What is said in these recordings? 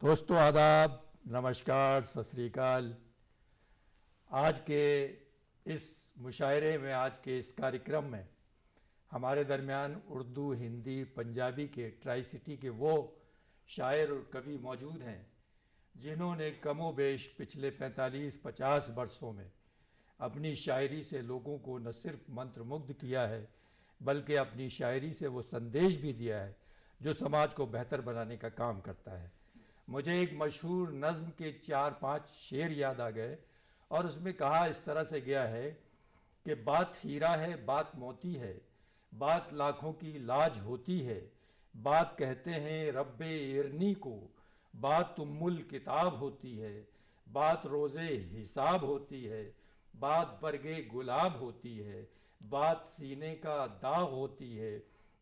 दोस्तों आदाब, नमस्कार, सत श्री अकाल। आज के इस मुशायरे में, आज के इस कार्यक्रम में हमारे दरमियान उर्दू, हिंदी, पंजाबी के ट्राई सिटी के वो शायर और कवि मौजूद हैं जिन्होंने कमो बेश पिछले 45-50 वर्षों में अपनी शायरी से लोगों को न सिर्फ मंत्रमुग्ध किया है बल्कि अपनी शायरी से वो संदेश भी दिया है जो समाज को बेहतर बनाने का काम करता है। मुझे एक मशहूर नज़्म के 4-5 शेर याद आ गए और उसमें कहा इस तरह से गया है कि बात हीरा है, बात मोती है, बात लाखों की लाज होती है, बात कहते हैं रब्बे इरनी को, बात उम्मुल किताब होती है, बात रोज़े हिसाब होती है, बात बरगे गुलाब होती है, बात सीने का दाग होती है,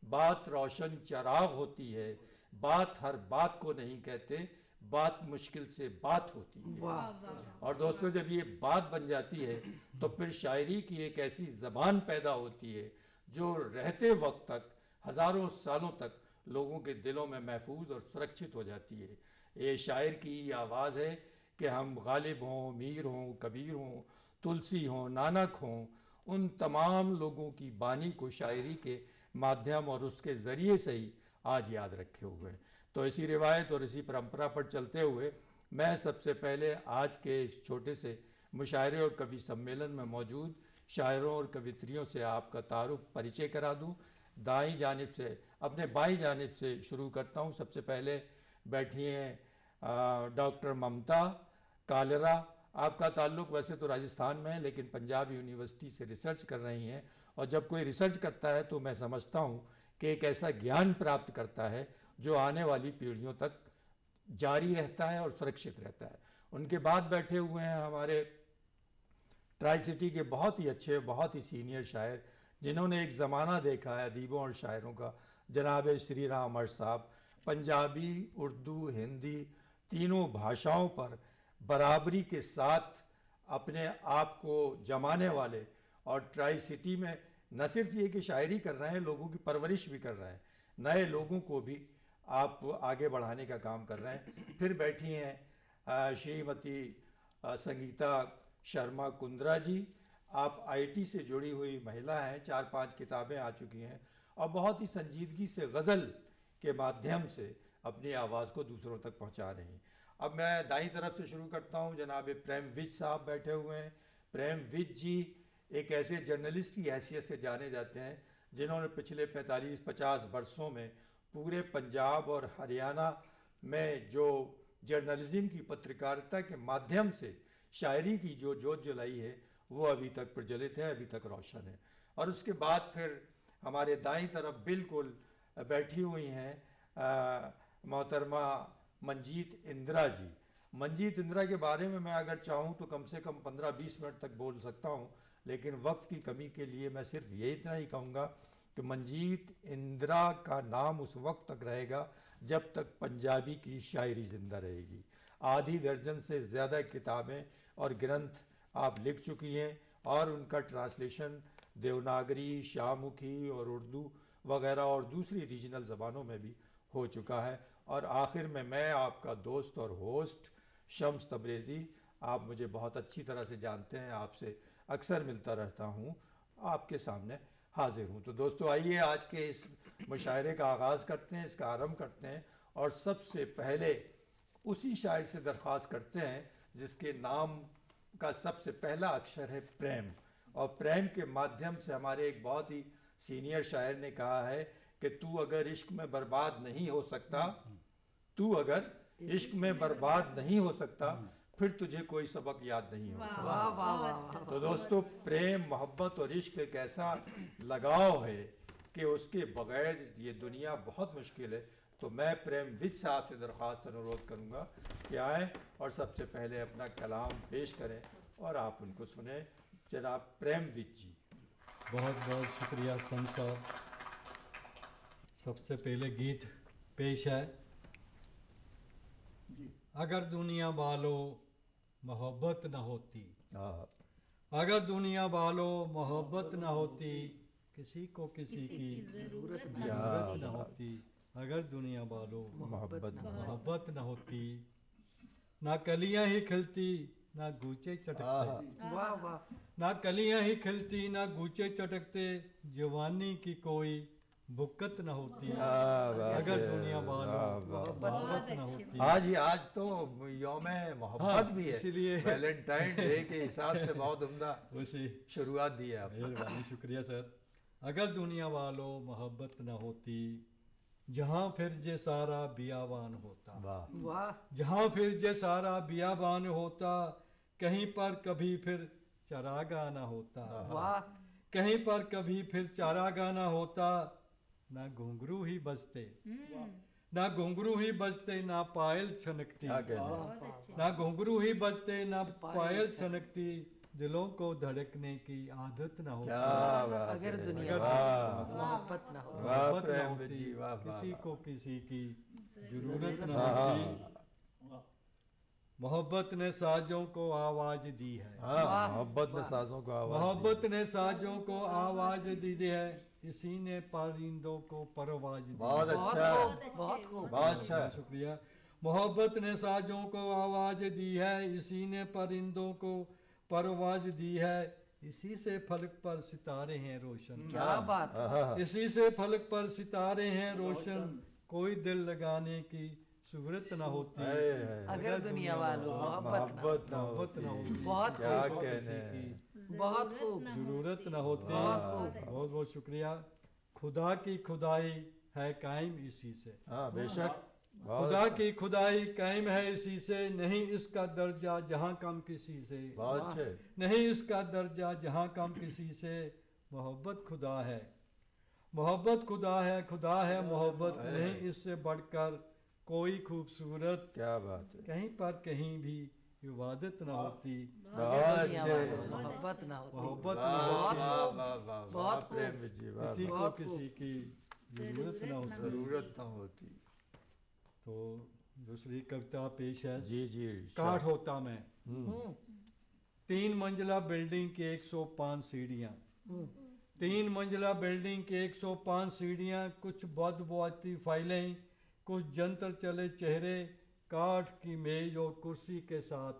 बात रोशन चराग होती है, बात हर बात को नहीं कहते, बात मुश्किल से बात होती है। और दोस्तों, जब ये बात बन जाती है तो फिर शायरी की एक ऐसी ज़बान पैदा होती है जो रहते वक्त तक, हज़ारों सालों तक लोगों के दिलों में महफूज और सुरक्षित हो जाती है। ये शायर की आवाज़ है कि हम गालिब हों, मीर हों, कबीर हों, तुलसी हों, नानक हों, उन तमाम लोगों की बानी को शायरी के माध्यम और उसके ज़रिए से ही आज याद रखे हुए हैं। तो इसी रिवायत और इसी परंपरा पर चलते हुए मैं सबसे पहले आज के एक छोटे से मुशायरे और कवि सम्मेलन में मौजूद शायरों और कवित्रियों से आपका तारुफ परिचय करा दूं। दाईं जानिब से, अपने बाईं जानिब से शुरू करता हूं। सबसे पहले बैठी हैं डॉक्टर ममता कालरा। आपका ताल्लुक़ वैसे तो राजस्थान में है लेकिन पंजाब यूनिवर्सिटी से रिसर्च कर रही हैं, और जब कोई रिसर्च करता है तो मैं समझता हूँ कि एक ऐसा ज्ञान प्राप्त करता है जो आने वाली पीढ़ियों तक जारी रहता है और सुरक्षित रहता है। उनके बाद बैठे हुए हैं हमारे ट्राई सिटी के बहुत ही अच्छे, बहुत ही सीनियर शायर जिन्होंने एक ज़माना देखा है अदीबों और शायरों का, जनाब श्री राम अमर साहब। पंजाबी, उर्दू, हिंदी तीनों भाषाओं पर बराबरी के साथ अपने आप को जमाने वाले, और ट्राई सिटी में न सिर्फ ये कि शायरी कर रहे हैं, लोगों की परवरिश भी कर रहे हैं, नए लोगों को भी आप आगे बढ़ाने का काम कर रहे हैं। फिर बैठी हैं श्रीमती संगीता शर्मा कुंद्रा जी। आप आईटी से जुड़ी हुई महिला हैं, 4-5 किताबें आ चुकी हैं और बहुत ही संजीदगी से गज़ल के माध्यम से अपनी आवाज़ को दूसरों तक पहुंचा रही हैं। अब मैं दाईं तरफ से शुरू करता हूं। जनाब प्रेम विज साहब बैठे हुए हैं। प्रेम विज जी एक ऐसे जर्नलिस्ट की हैसियत से जाने जाते हैं जिन्होंने पिछले 45-50 वर्षों में पूरे पंजाब और हरियाणा में जो जर्नलिज्म की, पत्रकारिता के माध्यम से शायरी की जो जोत जलाई है वो अभी तक प्रज्वलित है, अभी तक रोशन है। और उसके बाद फिर हमारे दाईं तरफ बिल्कुल बैठी हुई हैं मोहतरमा मंजीत इंदिरा जी। मंजीत इंदिरा के बारे में मैं अगर चाहूँ तो कम से कम 15-20 मिनट तक बोल सकता हूँ, लेकिन वक्त की कमी के लिए मैं सिर्फ ये इतना ही कहूँगा कि मंजीत इंदिरा का नाम उस वक्त तक रहेगा जब तक पंजाबी की शायरी ज़िंदा रहेगी। आधी दर्जन से ज़्यादा किताबें और ग्रंथ आप लिख चुकी हैं और उनका ट्रांसलेशन देवनागरी, शाहमुखी और उर्दू वगैरह और दूसरी रीजनल ज़बानों में भी हो चुका है। और आखिर में मैं आपका दोस्त और होस्ट शम्स तबरेज़ी, आप मुझे बहुत अच्छी तरह से जानते हैं, आपसे अक्सर मिलता रहता हूँ, आपके सामने हाजिर हूँ। तो दोस्तों आइए आज के इस मुशायरे का आगाज़ करते हैं, इसका आरंभ करते हैं। और सबसे पहले उसी शायर से दरख्वास्त करते हैं जिसके नाम का सबसे पहला अक्षर है प्रेम, और प्रेम के माध्यम से हमारे एक बहुत ही सीनियर शायर ने कहा है कि तू अगर इश्क में बर्बाद नहीं हो सकता, तू अगर इश्क में बर्बाद नहीं हो सकता, फिर तुझे कोई सबक याद नहीं हो सकता। वाह वाह वाह। तो दोस्तों, प्रेम, मोहब्बत और इश्क एक ऐसा लगाव है कि उसके बगैर ये दुनिया बहुत मुश्किल है। तो मैं प्रेम विज साहब से दरख्वास्त अनुरोध करूँगा कि आएँ और सबसे पहले अपना कलाम पेश करें और आप उनको सुने। जनाब प्रेम विज जी। बहुत बहुत शुक्रिया सन साहब। सबसे पहले गीत पेश है। अगर दुनिया वालों मोहब्बत न होती, अगर दुनिया वालों मोहब्बत न होती, किसी को किसी की ज़रूरत न होती। अगर दुनिया वालों मोहब्बत मोहब्बत न होती, ना कलियां ही खिलती ना गूचे चटकते, वाह वाह ना कलियां ही खिलती ना गूचे चटकते, जवानी की कोई बुक्कत न होती क्या बात अगर है, दुनिया वालों वाह, वाह, मोहब्बत न होती। आज तो यौम मोहब्बत हाँ, भी है, इसीलिए वैलेंटाइन डे के हिसाब से बहुत उम्दा उसी शुरुआत दी है आपने। मेहरबानी, शुक्रिया सर। अगर दुनिया वालों मोहब्बत न होती, जहाँ फिर जे सारा बियाबान होता, वाह वाह जहाँ फिर जे सारा बियाबान होता, कहीं पर कभी फिर चरागा ना होता, वाह कहीं पर कभी फिर चारागा ना होता, ना घुंघरू ही बजते, ना घुंघरू ही बजते ना पायल छनकती, क्या कहना है। ना घुंघरू ही बजते ना पायल छनकती, दिलों को धड़कने की आदत ना होती, क्या बात अगर है, दुनिया वाह मोहब्बत ना हो। वाह मोहब्बत ना प्रेम होती, जी, वाह वाह किसी वाह। को किसी की जरूरत न हाँ, होती। मोहब्बत ने साजों को आवाज दी है, हाँ, मोहब्बत ने साजों को आवाज दी। मोहब्बत ने साजों को आवाज दी है, इसी ने परिंदों को परवाज दी बहुत है। अच्छा, बहुत खूब बहुत अच्छा। शुक्रिया। मोहब्बत ने साजों को आवाज दी है, इसी ने परिंदों को परवाज दी है, इसी से फलक पर सितारे हैं रोशन, क्या बात है। इसी से फलक पर सितारे हैं रोशन, कोई दिल लगाने की सूरत न होती अगर दुनिया वालों मोहब्बत ना मोहब्बत न होती। होती, बहुत क्या खूब कहने हैं। बहुत खूब जरूरत न होती। बहुत बहुत बहुत शुक्रिया। खुदा की खुदाई है कायम इसी से, हाँ बेशक, बहुत खुदा अच्छा, की खुदाई कायम है इसी से, नहीं इसका दर्जा जहाँ कम किसी से, बहुत अच्छे। नहीं इसका दर्जा जहाँ कम किसी से, मोहब्बत खुदा है, मोहब्बत खुदा है, खुदा है मोहब्बत, नहीं इससे बढ़कर कोई खूबसूरत, क्या बात है, कहीं पर कहीं भी इबादत न होती, बहुत दुनिया अच्छे। वालों मोहब्बत ना होती। मोहब्बत न वाह होती, वाह वाह वाह, वाह बहुत खूब। प्रेम जी, वाह किसी वाह। को किसी की जरूरत न होती। जरूरत ना होती। तो दूसरी कविता पेश है। जी जी, काठ होता मैं, हम्म, 3 मंजिला बिल्डिंग की 105 सीढ़ियाँ, 3 मंजिला बिल्डिंग की 105 सीढ़ियाँ, कुछ बदबुआती फाइलें, कुछ जंतर चले चेहरे, काठ की मेज और कुर्सी के साथ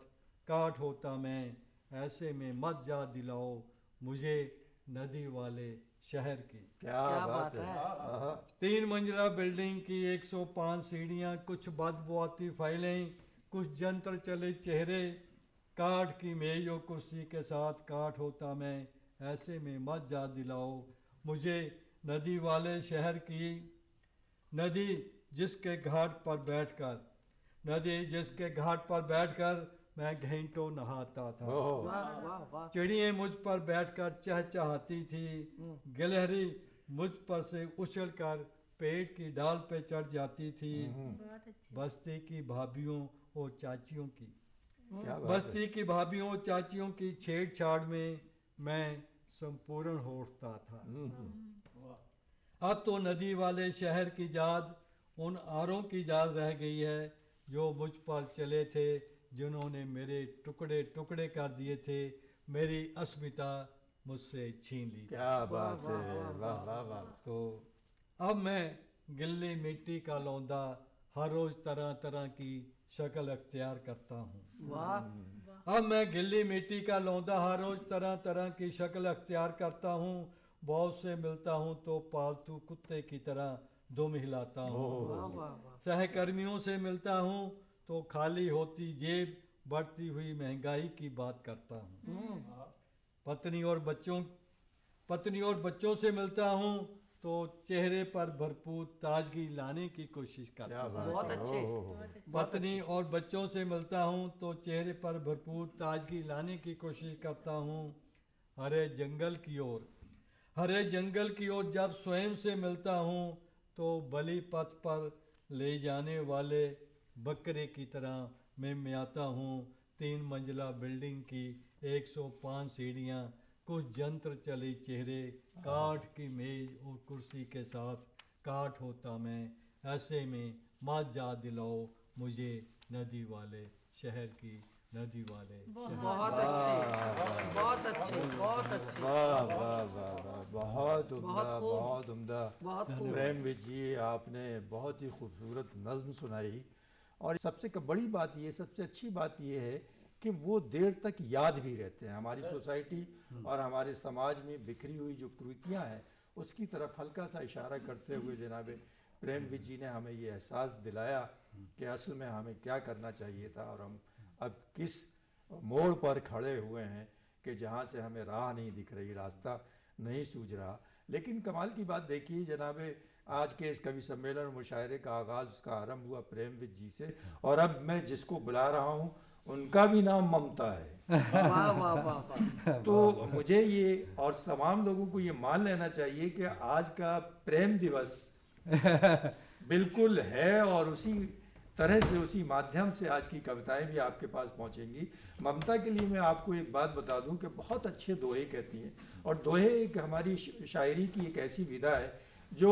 काठ होता मैं, ऐसे में मत जा दिलाओ मुझे नदी वाले शहर की। क्या बात है, हाँ, 3 मंजिला बिल्डिंग की 105 सीढ़ियाँ, कुछ बदबुआती फाइलें, कुछ जंतर चले चेहरे, काठ की मेज और कुर्सी के साथ काठ होता मैं, ऐसे में मत जा दिलाओ मुझे नदी वाले शहर की। नदी जिसके घाट पर बैठकर, नदी जिसके घाट पर बैठकर मैं घंटों नहाता था, ओह, वाह वाह वाह चिड़ियाँ मुझ पर बैठकर चहचहाती थी, गिलहरी मुझ पर से उछलकर पेड़ की डाल पे चढ़ जाती थी, बस्ती की भाभीियों और चाचियों की, क्या बात है, बस्ती की भाभीियों और चाचियों की छेड़छाड़ में मैं संपूर्ण हो उठता था। अब तो नदी वाले शहर की याद उन आरों की याद रह गई है जो मुझ पर चले थे, जिन्होंने मेरे टुकड़े टुकड़े कर दिए थे, मेरी अस्मिता मुझसे छीन ली। क्या बात है, वाह वाह वाह। तो अब मैं गिल्ली मिट्टी का लौंदा हर रोज तरह तरह की शक्ल अख्तियार करता हूँ। वाह अब मैं गिल्ली मिट्टी का लौंदा हर रोज तरह तरह की शक्ल अख्तियार करता हूँ, बहुत से मिलता हूँ तो पालतू कुत्ते की तरह दुम हिलाता हूँ, वाह वाह वाह सहकर्मियों से मिलता हूँ तो खाली होती जेब, बढ़ती हुई महंगाई की बात करता हूँ, पत्नी और बच्चों से मिलता हूँ तो चेहरे पर भरपूर ताजगी लाने की कोशिश करता क्या हूँ। बात बहुत है, अच्छे। ओ, हो। पत्नी और बच्चों से मिलता हूँ तो चेहरे पर भरपूर ताजगी लाने की कोशिश करता हूँ, हरे जंगल की ओर, हरे जंगल की ओर जब स्वयं से मिलता हूँ तो बलि पथ पर ले जाने वाले बकरे की तरह मैं मियाता हूँ। 3 मंजिला बिल्डिंग की 105 सीढ़ियाँ, कुछ जंत्र चले चेहरे, काठ की मेज और कुर्सी के साथ काठ होता मैं, ऐसे में मत जा दिलाओ मुझे नदी वाले शहर की, नदी वाले शहर। बहुत अच्छे बहुत अच्छे बहुत अच्छे वाह वाह वाह वाह, बहुत उम्दा, बहुत खूब। बहुत उम्दा। बहुत खूब। प्रेम जी, आपने बहुत ही खूबसूरत नज्म सुनाई और बड़ी बात ये, सबसे अच्छी बात ये है कि वो देर तक याद भी रहते हैं। हमारी सोसाइटी और हमारे समाज में बिखरी हुई जो कुरीतियाँ हैं उसकी तरफ हल्का सा इशारा करते हुए जनाब प्रेमवीर जी ने हमें ये एहसास दिलाया कि असल में हमें क्या करना चाहिए था और हम अब किस मोड़ पर खड़े हुए हैं कि जहाँ से हमें राह नहीं दिख रही, रास्ता नहीं सूझ रहा। लेकिन कमाल की बात देखिए जनाब, आज के इस कवि सम्मेलन और मुशायरे का आगाज़, उसका आरंभ हुआ प्रेमवीर जी से, और अब मैं जिसको बुला रहा हूँ उनका भी नाम ममता है। वाह वाह वाह वाह। तो मुझे ये और तमाम लोगों को ये मान लेना चाहिए कि आज का प्रेम दिवस बिल्कुल है, और उसी तरह से, उसी माध्यम से आज की कविताएं भी आपके पास पहुंचेंगी। ममता के लिए मैं आपको एक बात बता दूं कि बहुत अच्छे दोहे कहती हैं, और दोहे एक हमारी शायरी की एक ऐसी विधा है जो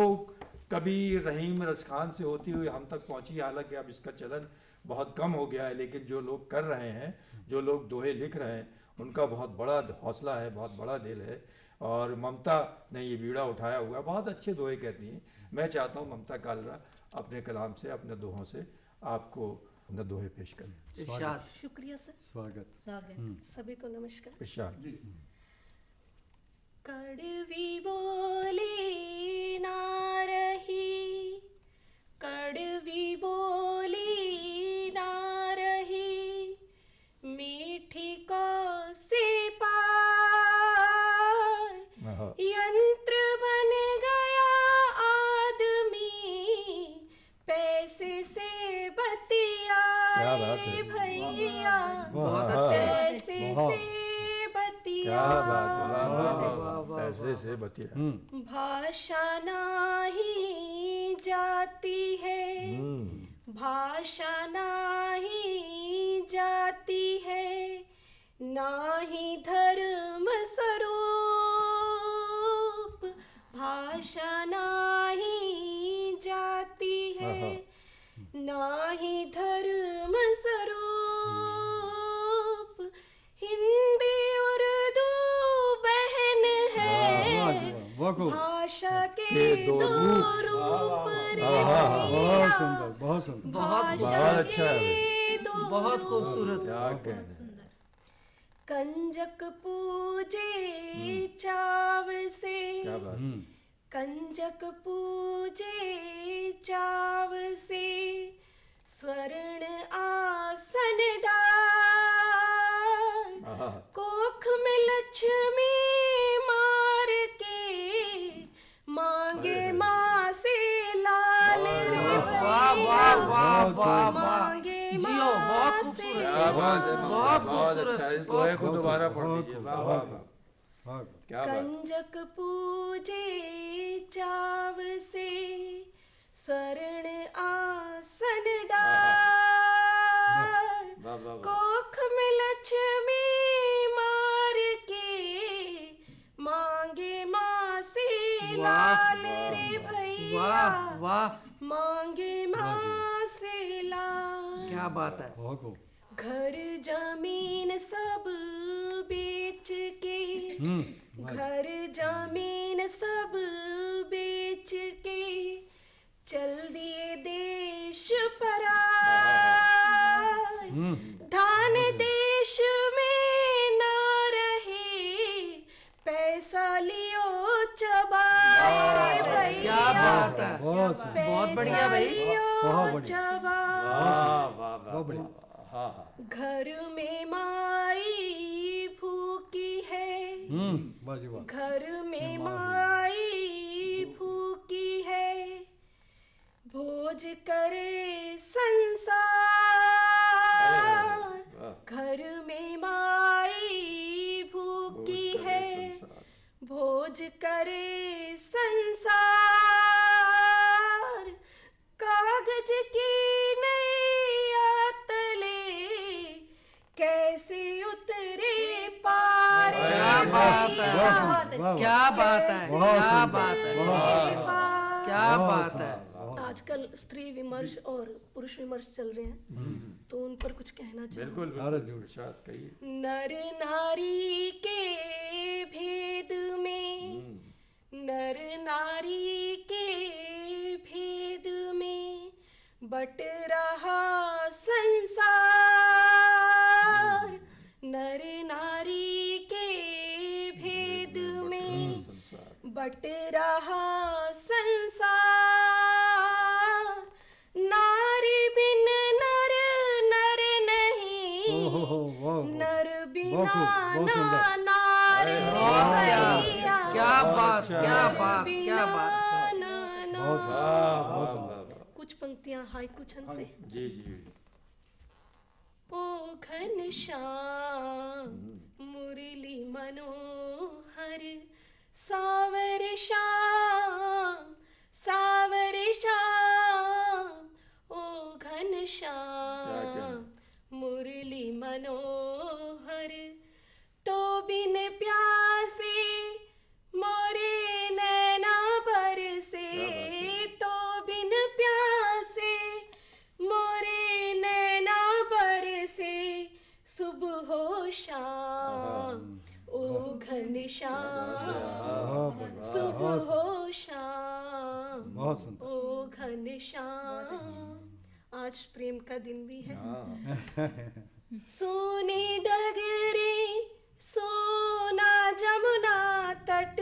कभी रहीम रसखान से होती हुई हम तक पहुंची। हालांकि अब इसका चलन बहुत कम हो गया है, लेकिन जो लोग कर रहे हैं, जो लोग दोहे लिख रहे हैं, उनका बहुत बड़ा हौसला है, बहुत बड़ा दिल है, और ममता ने ये बीड़ा उठाया हुआ है। बहुत अच्छे दोहे कहती हैं। मैं चाहता हूँ ममता कालरा अपने कलाम से, अपने दोहों से आपको अपने दोहे पेश करें। इरशाद। शुक्रिया सर। स्वागत। सभी को नमस्कार। इरशाद। कड़वी बोली ना रही, कड़वी बोली ना रही, मीठी कौसे पाए, यंत्र बन गया आदमी, पैसे से क्या बात बतियाए है। भैया, बहुत अच्छे। पैसे से क्या बात है, वाह वाह वाह, वाह, वाह, ऐसे से बतिया। भाषा नहीं जाती है, भाषा नहीं जाती है, ना ही धर्म स्वरूप, भाषा नहीं जाती है, ना ही धर्म स्वरूप, हिंदी उर्दू बहन है, भाषा के दो दो रूप। रूप रे बहुत सुंदर, बहुत सुंदर। बहुत बहुत अच्छा है। के दो बहुत खूबसूरत। क्या कहने। कंजक पूजे चाव से, क्या बात है। कंजक पूजे चाव से, स्वर्ण आसन डाल, आहा। कोख में लक्ष्मी मार के, मांगे माँ से लाल रे वाह भैया, वाह वाह वाह वाह। मांगे जियो, बहुत माँ खूबसूरत। से क्या बात है, बहुत बहुत खूबसूरत, अच्छा है। इस बहुत दोहे को दोबारा पढ़ बहुत लीजिए। वाह वाह वाह, क्या बात। कंजक पूजे चाव से, स्वर्ण आसन डाल, वाह वाह वाह। कोख में लक्ष्मी मार के, मांगे माँ से लाल रे भैया, वाह वाह। मांगे माँ से लाल। क्या बात है। बहुत खूब। घर जमीन सब बेच के, घर जमीन सब बेच के, चल दिए देश पराए, धान देश में ना रहे, पैसा लियो चबाए रे भैया, क्या बात है। बहुत सुंदर। बहुत बढ़िया भाई। बहुत बढ़िया। चबाए। वाह वाह वाह बढ़िया। वाह। हाँ हाँ। घर में माई भूखी है, बाजी वाह। घर में माई भूखी है, भोज करे संसार, घर में माई भूखी है, भोज करे संसार, कागज की नैया तले, कैसे उतरे पार क्या रे बात है। भैया, वाह। क्या बात है। बहुत क्या सुंदर। बात है। पार। क्या बात है। आजकल स्त्री विमर्श और पुरुष विमर्श चल रहे हैं, तो उन पर कुछ कहना चाहिए। बिल्कुल अरे बिल्कुल। जोड़। इरशाद कहिए। नर नारी के भेद में, नर नारी के भेद में, बट रहा संसार नर नारी के भेद में बट रहा संसार नारी बिन नर नर नहीं नर बिना ना नारी भैया क्या बात क्या बात क्या बात कुछ पंक्तियां हाइकू छंद से। जी जी। ओ घनश्याम मुरली मनोहर सावर श्याम सावर श्याम ओ घनश्याम मुरली मनोहर तो बिन प्यासे मोरे नैना बरसे तो बिन प्यासे मोरे नैना बरसे सुबह हो शाम ओ घनश्याम सुबह हो शाम ओ घनश्याम। आज प्रेम का दिन भी है। सोने डगरे सोना जमुना तट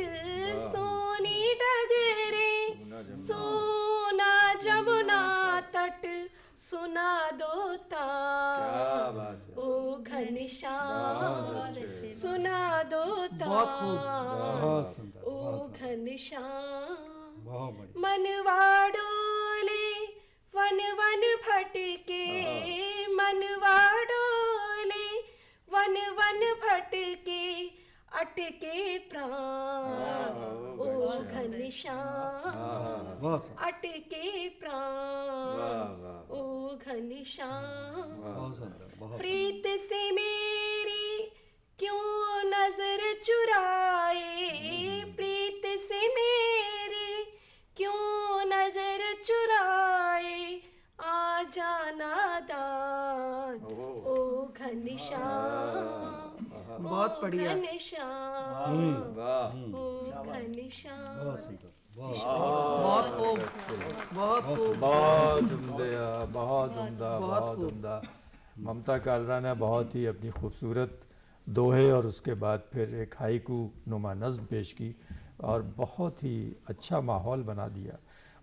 सोनी डगरे सोना जमुना तट सुना दो तार ओ घनश्याम सुना दो तार ओ घनश्याम। मनवाड़ोले वन वन भटके मनवाड़ोले वन वन भटके अटके प्राण ओ घनश्याम अटके प्राण ओ घनश्याम। प्रीत से मेरी क्यों नजर चुराए प्रीत से मेरी क्यों नजर चुराए आ जाना दान ओ घनश्याम बहुत बढ़िया घनश्याम ओ घनश्याम। बहुत खूब बहुत खूब बहुत उम्दा बहुत उम्दा बहुत बहुत खूब। उम्दा। ममता कालरा ने बहुत ही अपनी खूबसूरत दोहे और उसके बाद फिर एक हाइकू नुमा नज़्म पेश की और बहुत ही अच्छा माहौल बना दिया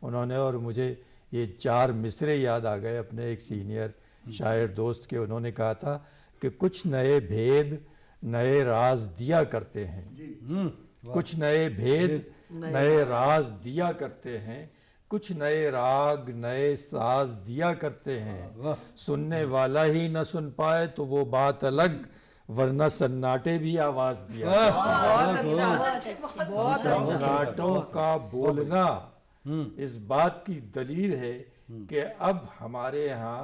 उन्होंने। और मुझे ये 4 मिसरे याद आ गए अपने एक सीनियर शायर दोस्त के। उन्होंने कहा था कि कुछ नए भेद नए राज दिया करते हैं कुछ नए भेद नए राज दिया करते हैं कुछ नए राग नए साज दिया करते हैं सुनने वाला ही न सुन पाए तो वो बात अलग वरना सन्नाटे भी आवाज दिया बहुत अच्छा बहुत अच्छा सन्नाटों का बोलना इस बात की दलील है कि अब हमारे यहाँ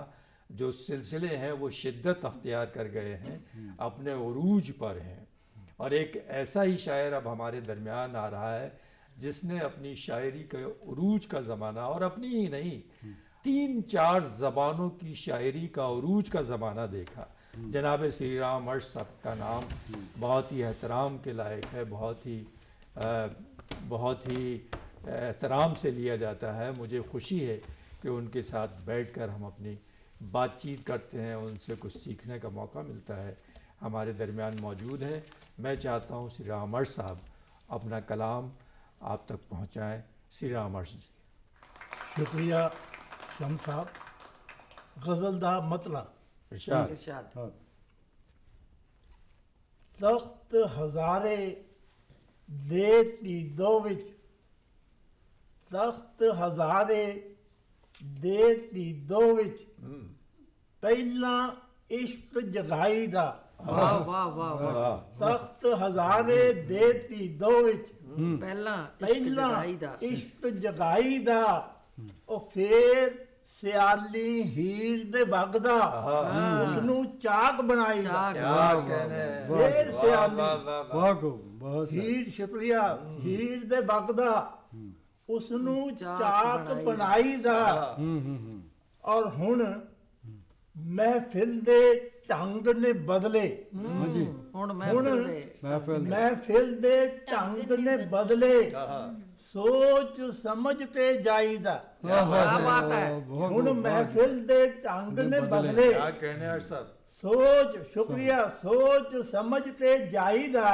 जो सिलसिले हैं वो शिद्दत अख्तियार कर गए हैं अपने उरूज पर हैं। और एक ऐसा ही शायर अब हमारे दरमियान आ रहा है जिसने अपनी शायरी के उरूज का ज़माना और अपनी ही नहीं 3-4 ज़बानों की शायरी का उरूज का ज़माना देखा। जनाब श्री राम अर्श साहब का नाम बहुत ही एहतराम के लायक है बहुत ही एहतराम से लिया जाता है। मुझे खुशी है कि उनके साथ बैठकर हम अपनी बातचीत करते हैं उनसे कुछ सीखने का मौका मिलता है। हमारे दरमियान मौजूद हैं। मैं चाहता हूँ श्री राम अर्श साहब अपना कलाम आप तक पहुँचाएँ। श्री राम अर्श जी। शुक्रिया शम साहब। गज़ल दा मतला इरशाद। इरशाद सख्त हज़ारे देती दो विच सख्त हज़ारे देती दो विच पहला इश्क जगाई दा वाह वाह वाह वाह सख्त हज़ारे देती दो विच पहला इश्क ਪਹਿਲਾਂ ਜਗਾਈ ਦਾ ਇਸ਼ਕ ਜਗਾਈ ਦਾ ਉਹ ਫੇਰ ਸਿਆਲੀ ਹੀਰ ਦੇ ਵਗਦਾ ਉਸ ਨੂੰ ਚਾਕ ਬਣਾਈ ਦਾ ਚਾਕ क्या कहने हैं। ਫੇਰ ਸਿਆਲੀ बहुत ਹੀਰ ਸ਼ੁਕਰੀਆ ਹੀਰ ਦੇ ਵਗਦਾ ਉਸ ਨੂੰ ਚਾਕ ਚਾਕ ਬਣਾਈ ਬਣਾਈ ਦਾ ਔਰ ਹੁਣ ਮਹਿਫਿਲ ਦੇ ਢੰਗ ਨੇ ਬਦਲੇ ਹਾਂਜੀ ਹੁਣ ਮਹਿਫਿਲ ਦੇ ਮਹਿਫਿਲ ਦੇ ਮਹਿਫਿਲ ਦੇ ਢੰਗ ਨੇ ਬਦਲੇ ਸੋਚ ਸਮਝ ਕੇ ਜਾਈਦਾ। क्या बात है ਹੁਣ ਮਹਿਫਿਲ ਦੇ ਢੰਗ ਨੇ ਬਦਲੇ क्या कहने हैं सब ਸੋਚ ਸ਼ੁਕਰੀਆ ਸੋਚ ਸਮਝ ਕੇ ਜਾਈਦਾ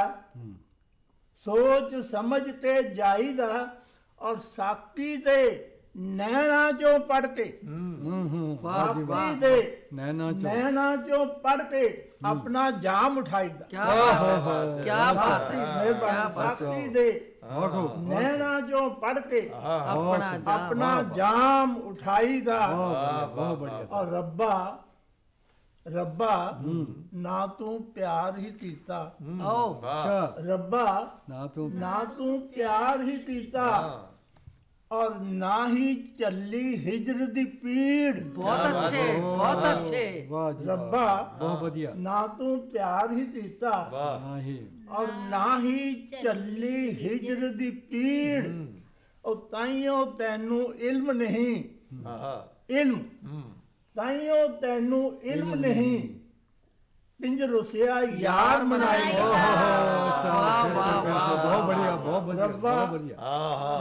ਸੋਚ ਸਮਝ ਕੇ ਜਾਈਦਾ ਔਰ ਸਾਕੀ ਦੇ ਨੈਣਾ ਚੋਂ ਪੜ ਕੇ ਸਾਕੀ ਦੇ ਨੈਣਾ ਚੋਂ ਨੈਣਾ ਚੋਂ ਪੜ ਕੇ ਆਪਣਾ ਜਾਮ ਉਠਾਈਦਾ। क्या बात है क्या बात ਸਾਕੀ है ਮਿਹਰਬਾਨੀ ਸਾਕੀ ਦੇ ਨੈਣਾ ਚੋਂ ਪੜ ਕੇ अपना जाम ਆਪਣਾ ਜਾਮ ਉਠਾਈਦਾ। ਬਹੁਤ ਬੜੀਆ ਔਰ ਰੱਬਾ ਨਾ ਤੂੰ ਪਿਆਰ ਹੀ ਕੀਤਾ ओ ਅੱਛਾ ਰੱਬਾ ਨਾ ਤੂੰ ਪਿਆਰ ਹੀ ਕੀਤਾ ਔਰ ਨਾ ਹੀ ਚੱਲੀ ਹਿਜਰ ਦੀ ਪੀੜ। बहुत अच्छे ਵਾਹ ਜੀ ਰੱਬਾ ਬਹੁਤ ਵਧੀਆ ਨਾ ਤੂੰ ਪਿਆਰ ਹੀ ਕੀਤਾ ਨਹੀਂ ਔਰ ਨਾ ਹੀ ਚੱਲੀ ਹਿਜਰ ਦੀ ਪੀੜ। ਉਹ ਤਾਈਓ ਤੈਨੂੰ ਇਲਮ ਨਹੀਂ ਇਲਮ ਤਾਈਓ ਤੈਨੂੰ ਇਲਮ ਨਹੀਂ ਪਿੰਜ ਰੁਸਿਆ ਯਾਰ ਮਨਾਈ। ਬਹੁਤ ਬੜੀਆ ਬਹੁਤ ਵਧੀਆ ਰੱਬਾ ਬਹੁਤ ਵਧੀਆ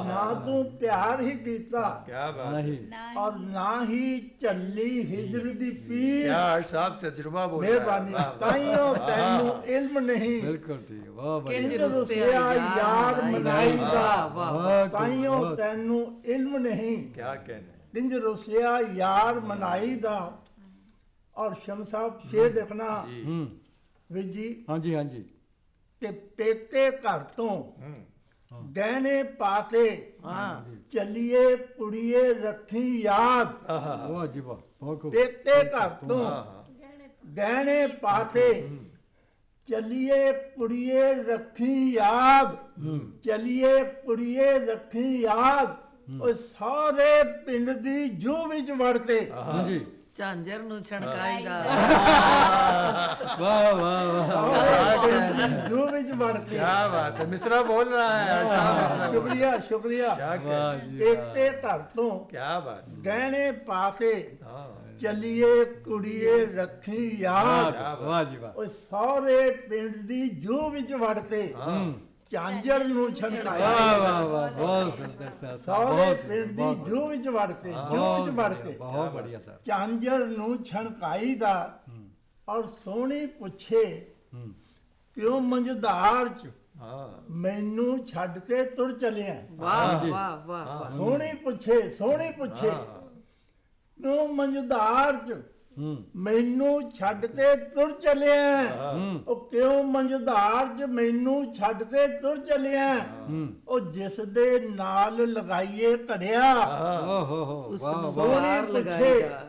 ਨਾ ਤੂੰ ਪਿਆਰ ਹੀ ਕੀਤਾ क्या बात ਨਹੀਂ ਔਰ ਨਾ ਹੀ ਚੱਲੀ ਹਿਜਰ ਦੀ ਪੀੜ। क्या साहब तजुर्बा बोल रहा है ਮਿਹਰਬਾਨੀ वाह, वाह। ਤਾਈਓ ਤੈਨੂੰ ਇਲਮ ਨਹੀਂ ਬਿਲਕੁਲ ਠੀਕ ਬਹੁਤ ਬੜੀਆ ਕਿੰਜ ਰੁਸਿਆ ਯਾਰ ਮਨਾਈ ਦਾ। ਵਾਹ ਤਾਈਓ ਤੈਨੂੰ ਇਲਮ ਨਹੀਂ क्या कहने ਕਿੰਜ ਰੁਸਿਆ ਯਾਰ ਮਨਾਈ ਦਾ। ਔਰ ਸ਼ਮ ਸਾਹਿਬ ਸ਼ੇਰ ਦੇਖਣਾ ਹੂੰ ਵੀ ਜੀ ਹਾਂਜੀ ਹਾਂਜੀ ਕਿ ਪੇਕੇ ਘਰ ਤੋਂ ਗਹਿਣੇ ਪਾ ਕੇ ਚੱਲੀਏ ਕੁੜੀਏ ਰੱਖੀ ਯਾਦ। ਵਾਹ ਜੀ ਵਾਹ ਬਹੁਤ ਖੂਬ ਪੇਕੇ ਘਰ ਤੋਂ ਗਹਿਣੇ ਪਾ ਕੇ ਚੱਲੀਏ ਕੁੜੀਏ ਰੱਖੀ ਯਾਦ ਚੱਲੀਏ ਕੁੜੀਏ ਰੱਖੀ ਯਾਦ। ਉਹ ਸਾਰੇ ਪਿੰਡ ਦੀ ਜੂ ਵਿੱਚ ਵੜ ਕੇ ਹਾਂਜੀ ਝਾਂਜਰ ਨੂੰ ਛਣਕਾਈਦਾ ਵਾਹ ਵਾਹ ਵਾਹ ਸਾਰੇ ਪਿੰਡ ਦੀ ਜੂ ਵਿੱਚ ਵੜ ਕੇ। क्या बात है मिश्रा बोल रहा है साहब मिश्रा बोल- ਸ਼ੁਕਰੀਆ ਸ਼ੁਕਰੀਆ क्या ਵਾਹ कहने ਜੀ ਪੇਕੇ ਘਰ ਤੋਂ क्या बात ਗਹਿਣੇ ਪਾ ਕੇ हाँ ਚੱਲੀਏ ਕੁੜੀਏ ਰੱਖੀ ਯਾਦ। ਵਾਹ ਜੀ ਵਾਹ ਉਹ ਸਾਰੇ ਪਿੰਡ ਦੀ ਜੂ ਵਿੱਚ ਵੜ ਕੇ ਝਾਂਜਰ ਨੂੰ ਛਣਕਾਇਆ। ਵਾਹ ਵਾਹ ਵਾਹ ਬਹੁਤ ਸੁੰਦਰ ਸਰ ਸਾਰੇ ਬਹੁਤ ਪਿੰਡ ਦੀ ਬਹੁਤ ਜੂ ਵਿੱਚ ਵੜ ਕੇ ਜੂ ਬਹੁਤ ਵਿੱਚ ਵੜ ਬੜੀਆ, ਕੇ ਬਹੁਤ ਬੜੀਆ ਸਰ ਝਾਂਜਰ ਨੂੰ ਛਣਕਾਈ ਦਾ ਔਰ ਸੋਹਣੀ ਪੁੱਛੇ ਕਿਉਂ ਮੰਝਦਾਰ ਚ हाँ ਮੈਨੂੰ ਛੱਡ ਕੇ ਤੁਰ ਚਲਿਆ। ਵਾਹ ਵਾਹ ਵਾਹ ਸੋਹਣੀ ਪੁੱਛੇ ਕਿਉਂ ਮੰਝਦਾਰ ਚ ਮੈਨੂੰ ਛੱਡ ਕੇ ਤੁਰ ਚਲਿਆ। ਉਹ ਕਿਉਂ ਮੰਝਦਾਰ ਚ ਮੈਨੂੰ ਛੱਡ ਕੇ ਤੁਰ ਚਲਿਆ। ਉਹ ਜਿਸ ਦੇ ਨਾਲ ਲਗਾਈਏ ਘੜਿਆ। ਓ ਹੋ ਹੋ ਉਸ ਵਾਹ ਨੂੰ ਵਾਹ ਬਾਹਰ ਲਗਾਏਗਾ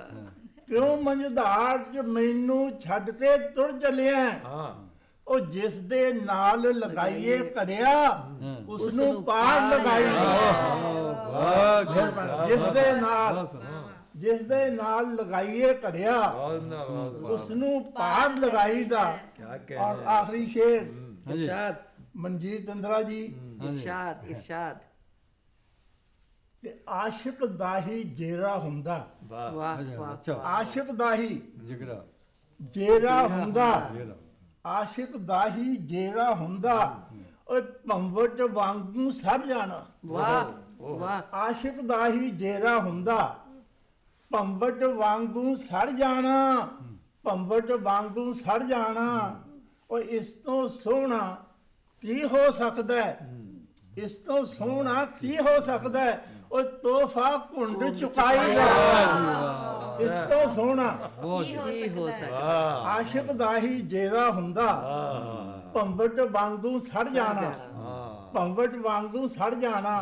ਕਿਉਂ ਮੰਝਦਾਰ ਚ ਮੈਨੂੰ ਛੱਡ ਕੇ ਤੁਰ ਚਲਿਆ। हाँ ਉਹ ਜਿਸ ਦੇ ਨਾਲ ਲਗਾਈਏ ਘੜਿਆ ਉਸ ਨੂੰ ਪਾਰ ਲਗਾਈ। ਵਾਹ ਮਿਹਰਬਾਨੀ। ਜਿਸ ਦੇ ਨਾਲ ਲਗਾਈਏ ਘੜਿਆ बहुत ना बहुत ਉਸ ਨੂੰ ਪਾਰ ਲਗਾਈਦਾ। क्या ਔਰ कहने ਆਖਰੀ ਸ਼ੇਰ ਇਰਸ਼ਾਦ ਮਨਜੀਤ ਇੰਦਰਾ ਜੀ ਇਰਸ਼ਾਦ ਇਰਸ਼ਾਦ ਕਿ ਆਸ਼ਿਕ ਦਾ ਹੀ ਜੇਰਾ ਹੁੰਦਾ। वाह ਵਾਹ ਵਾਹ ਅੱਛਾ ਆਸ਼ਿਕ ਦਾ ਹੀ ਜਿਗਰਾ ਜੇਰਾ ਹੁੰਦਾ। ਜਿਹੜਾ ਆਸ਼ਿਕ ਦਾ ਹੀ ਜੇਰਾ ਹੁੰਦਾ। ਓਏ ਭੰਵਟ ਵਾਂਗੂ ਸੜ ਜਾਣਾ। ਵਾਹ ਵਾਹ ਆਸ਼ਿਕ ਦਾ ਹੀ ਜੇਰਾ ਹੁੰਦਾ। ਭੰਵਟ ਵਾਂਗੂ ਸੜ ਜਾਣਾ। ਭੰਵਟ ਵਾਂਗੂ ਸੜ ਜਾਣਾ। ਓਏ ਇਸ ਤੋਂ ਸੋਹਣਾ ਕੀ ਹੋ ਸਕਦਾ ਹੈ? ਇਸ ਤੋਂ ਸੋਹਣਾ ਕੀ ਹੋ ਸਕਦਾ ਹੈ? ਓਏ ਤੋਹਫਾ ਘੁੰਡ ਚੁਕਾਈ ਦਾ। ਇਸ ਤੋਂ ਸੋਹਣਾ ਕੀ ਹੋ ਸਕਦਾ ਆਸ਼ਿਕ ਦਾ ਹੀ ਜੇਰਾ ਹੁੰਦਾ। ਭੰਵਟ ਵਾਂਗੂ ਸੜ ਜਾਣਾ। ਭੰਵਟ ਵਾਂਗੂ ਸੜ ਜਾਣਾ।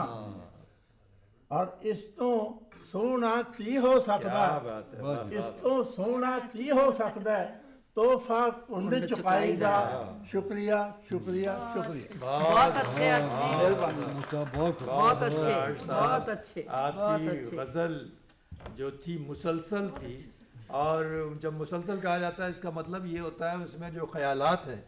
ਔਰ ਇਸ ਤੋਂ ਸੋਹਣਾ ਕੀ ਹੋ ਸਕਦਾ? क्या बात है वाह, ਇਸ ਤੋਂ ਸੋਹਣਾ ਕੀ ਹੋ ਸਕਦਾ ਹੈ? ਤੋਹਫਾ ਘੁੰਡ ਚੁਕਾਈ ਦਾ। ਸ਼ੁਕਰੀਆ ਸ਼ੁਕਰੀਆ ਸ਼ੁਕਰੀਆ। बहुत अच्छे अर्श जी ਸਾਹਿਬ ਬਹੁਤ ਖੂਬ बहुत अच्छे साहब, बहुत अच्छे बहुत आपकी अच्छे गजल जो थी मुसलसल थी। और जब मुसलसल कहा जाता है इसका मतलब ये होता है उसमें जो ख्यालात हैं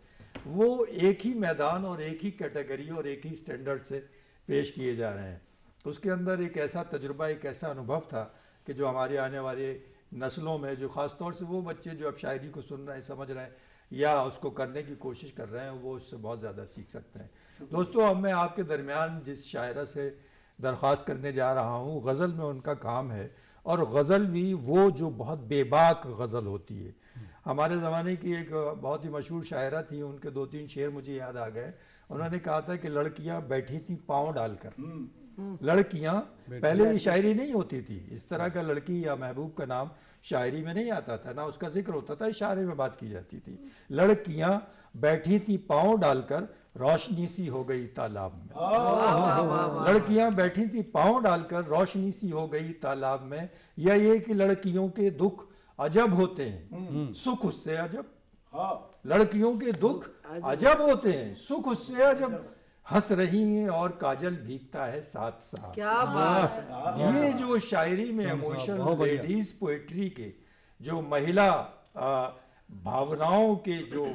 वो एक ही मैदान और एक ही कैटेगरी और एक ही स्टैंडर्ड से पेश किए जा रहे हैं। उसके अंदर एक ऐसा तजुर्बा एक ऐसा अनुभव था कि जो हमारे आने वाले नस्लों में, जो ख़ास तौर से वो बच्चे जो अब शायरी को सुन रहे हैं, समझ रहे हैं या उसको करने की कोशिश कर रहे हैं, वो उससे बहुत ज़्यादा सीख सकते हैं। दोस्तों, अब मैं आपके दरमियान जिस शायरा से दरख्वास्त करने जा रहा हूँ, गज़ल में उनका काम है, और गज़ल भी वो जो बहुत बेबाक गज़ल होती है। हमारे ज़माने की एक बहुत ही मशहूर शायरा थी, उनके 2-3 शेर मुझे याद आ गए। उन्होंने कहा था कि लड़कियां बैठी थी पाँव डालकर। लड़कियां, पहले ये शायरी नहीं होती थी, इस तरह का लड़की या महबूब का नाम शायरी में नहीं आता था, ना उसका जिक्र होता था, इशारे में बात की जाती थी। लड़कियां बैठी थी पाँव डालकर, रोशनी सी हो गई तालाब में। लड़कियां बैठी थी पाँव डालकर, रोशनी सी हो गई तालाब में। या ये कि लड़कियों के दुख अजब होते हैं, सुख उससे अजब। लड़कियों के दुख अजब होते हैं, सुख उससे अजब। हंस रही हैं और काजल भीगता है साथ साथ। क्या बात है। ये जो शायरी में इमोशनल लेडीज पोएट्री के जो महिला भावनाओं के जो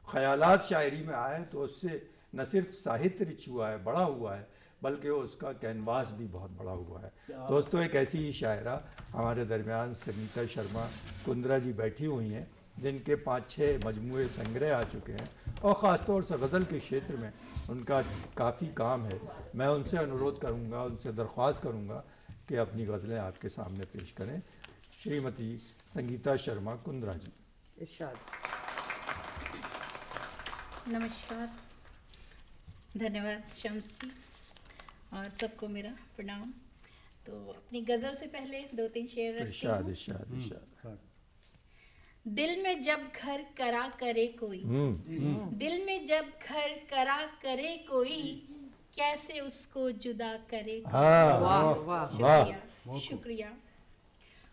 ख्यालात शायरी में आए, तो उससे न सिर्फ साहित्य रिच हुआ है, बड़ा हुआ है, बल्कि उसका कैनवास भी बहुत बड़ा हुआ है। दोस्तों, एक ऐसी ही शायरा हमारे दरमियान संगीता शर्मा कुंद्रा जी बैठी हुई हैं, जिनके 5-6 मजमूए संग्रह आ चुके हैं, और ख़ास तौर से गज़ल के क्षेत्र में उनका काफ़ी काम है। मैं उनसे अनुरोध करूंगा, उनसे दरख्वास्त करूंगा कि अपनी गज़लें आपके सामने पेश करें। श्रीमती संगीता शर्मा कुंद्रा जी। इरशाद। नमस्कार, धन्यवाद शम्स जी, और सबको मेरा प्रणाम। तो अपनी गज़ल से पहले 2-3 शेर रखती इरशाद हूँ। इरशाद इरशाद। दिल में जब घर करा करे कोई, दिल में जब घर करा करे कोई, कैसे उसको जुदा करे कोई। हाँ, वाह वाह। शुक्रिया शुक्रिया।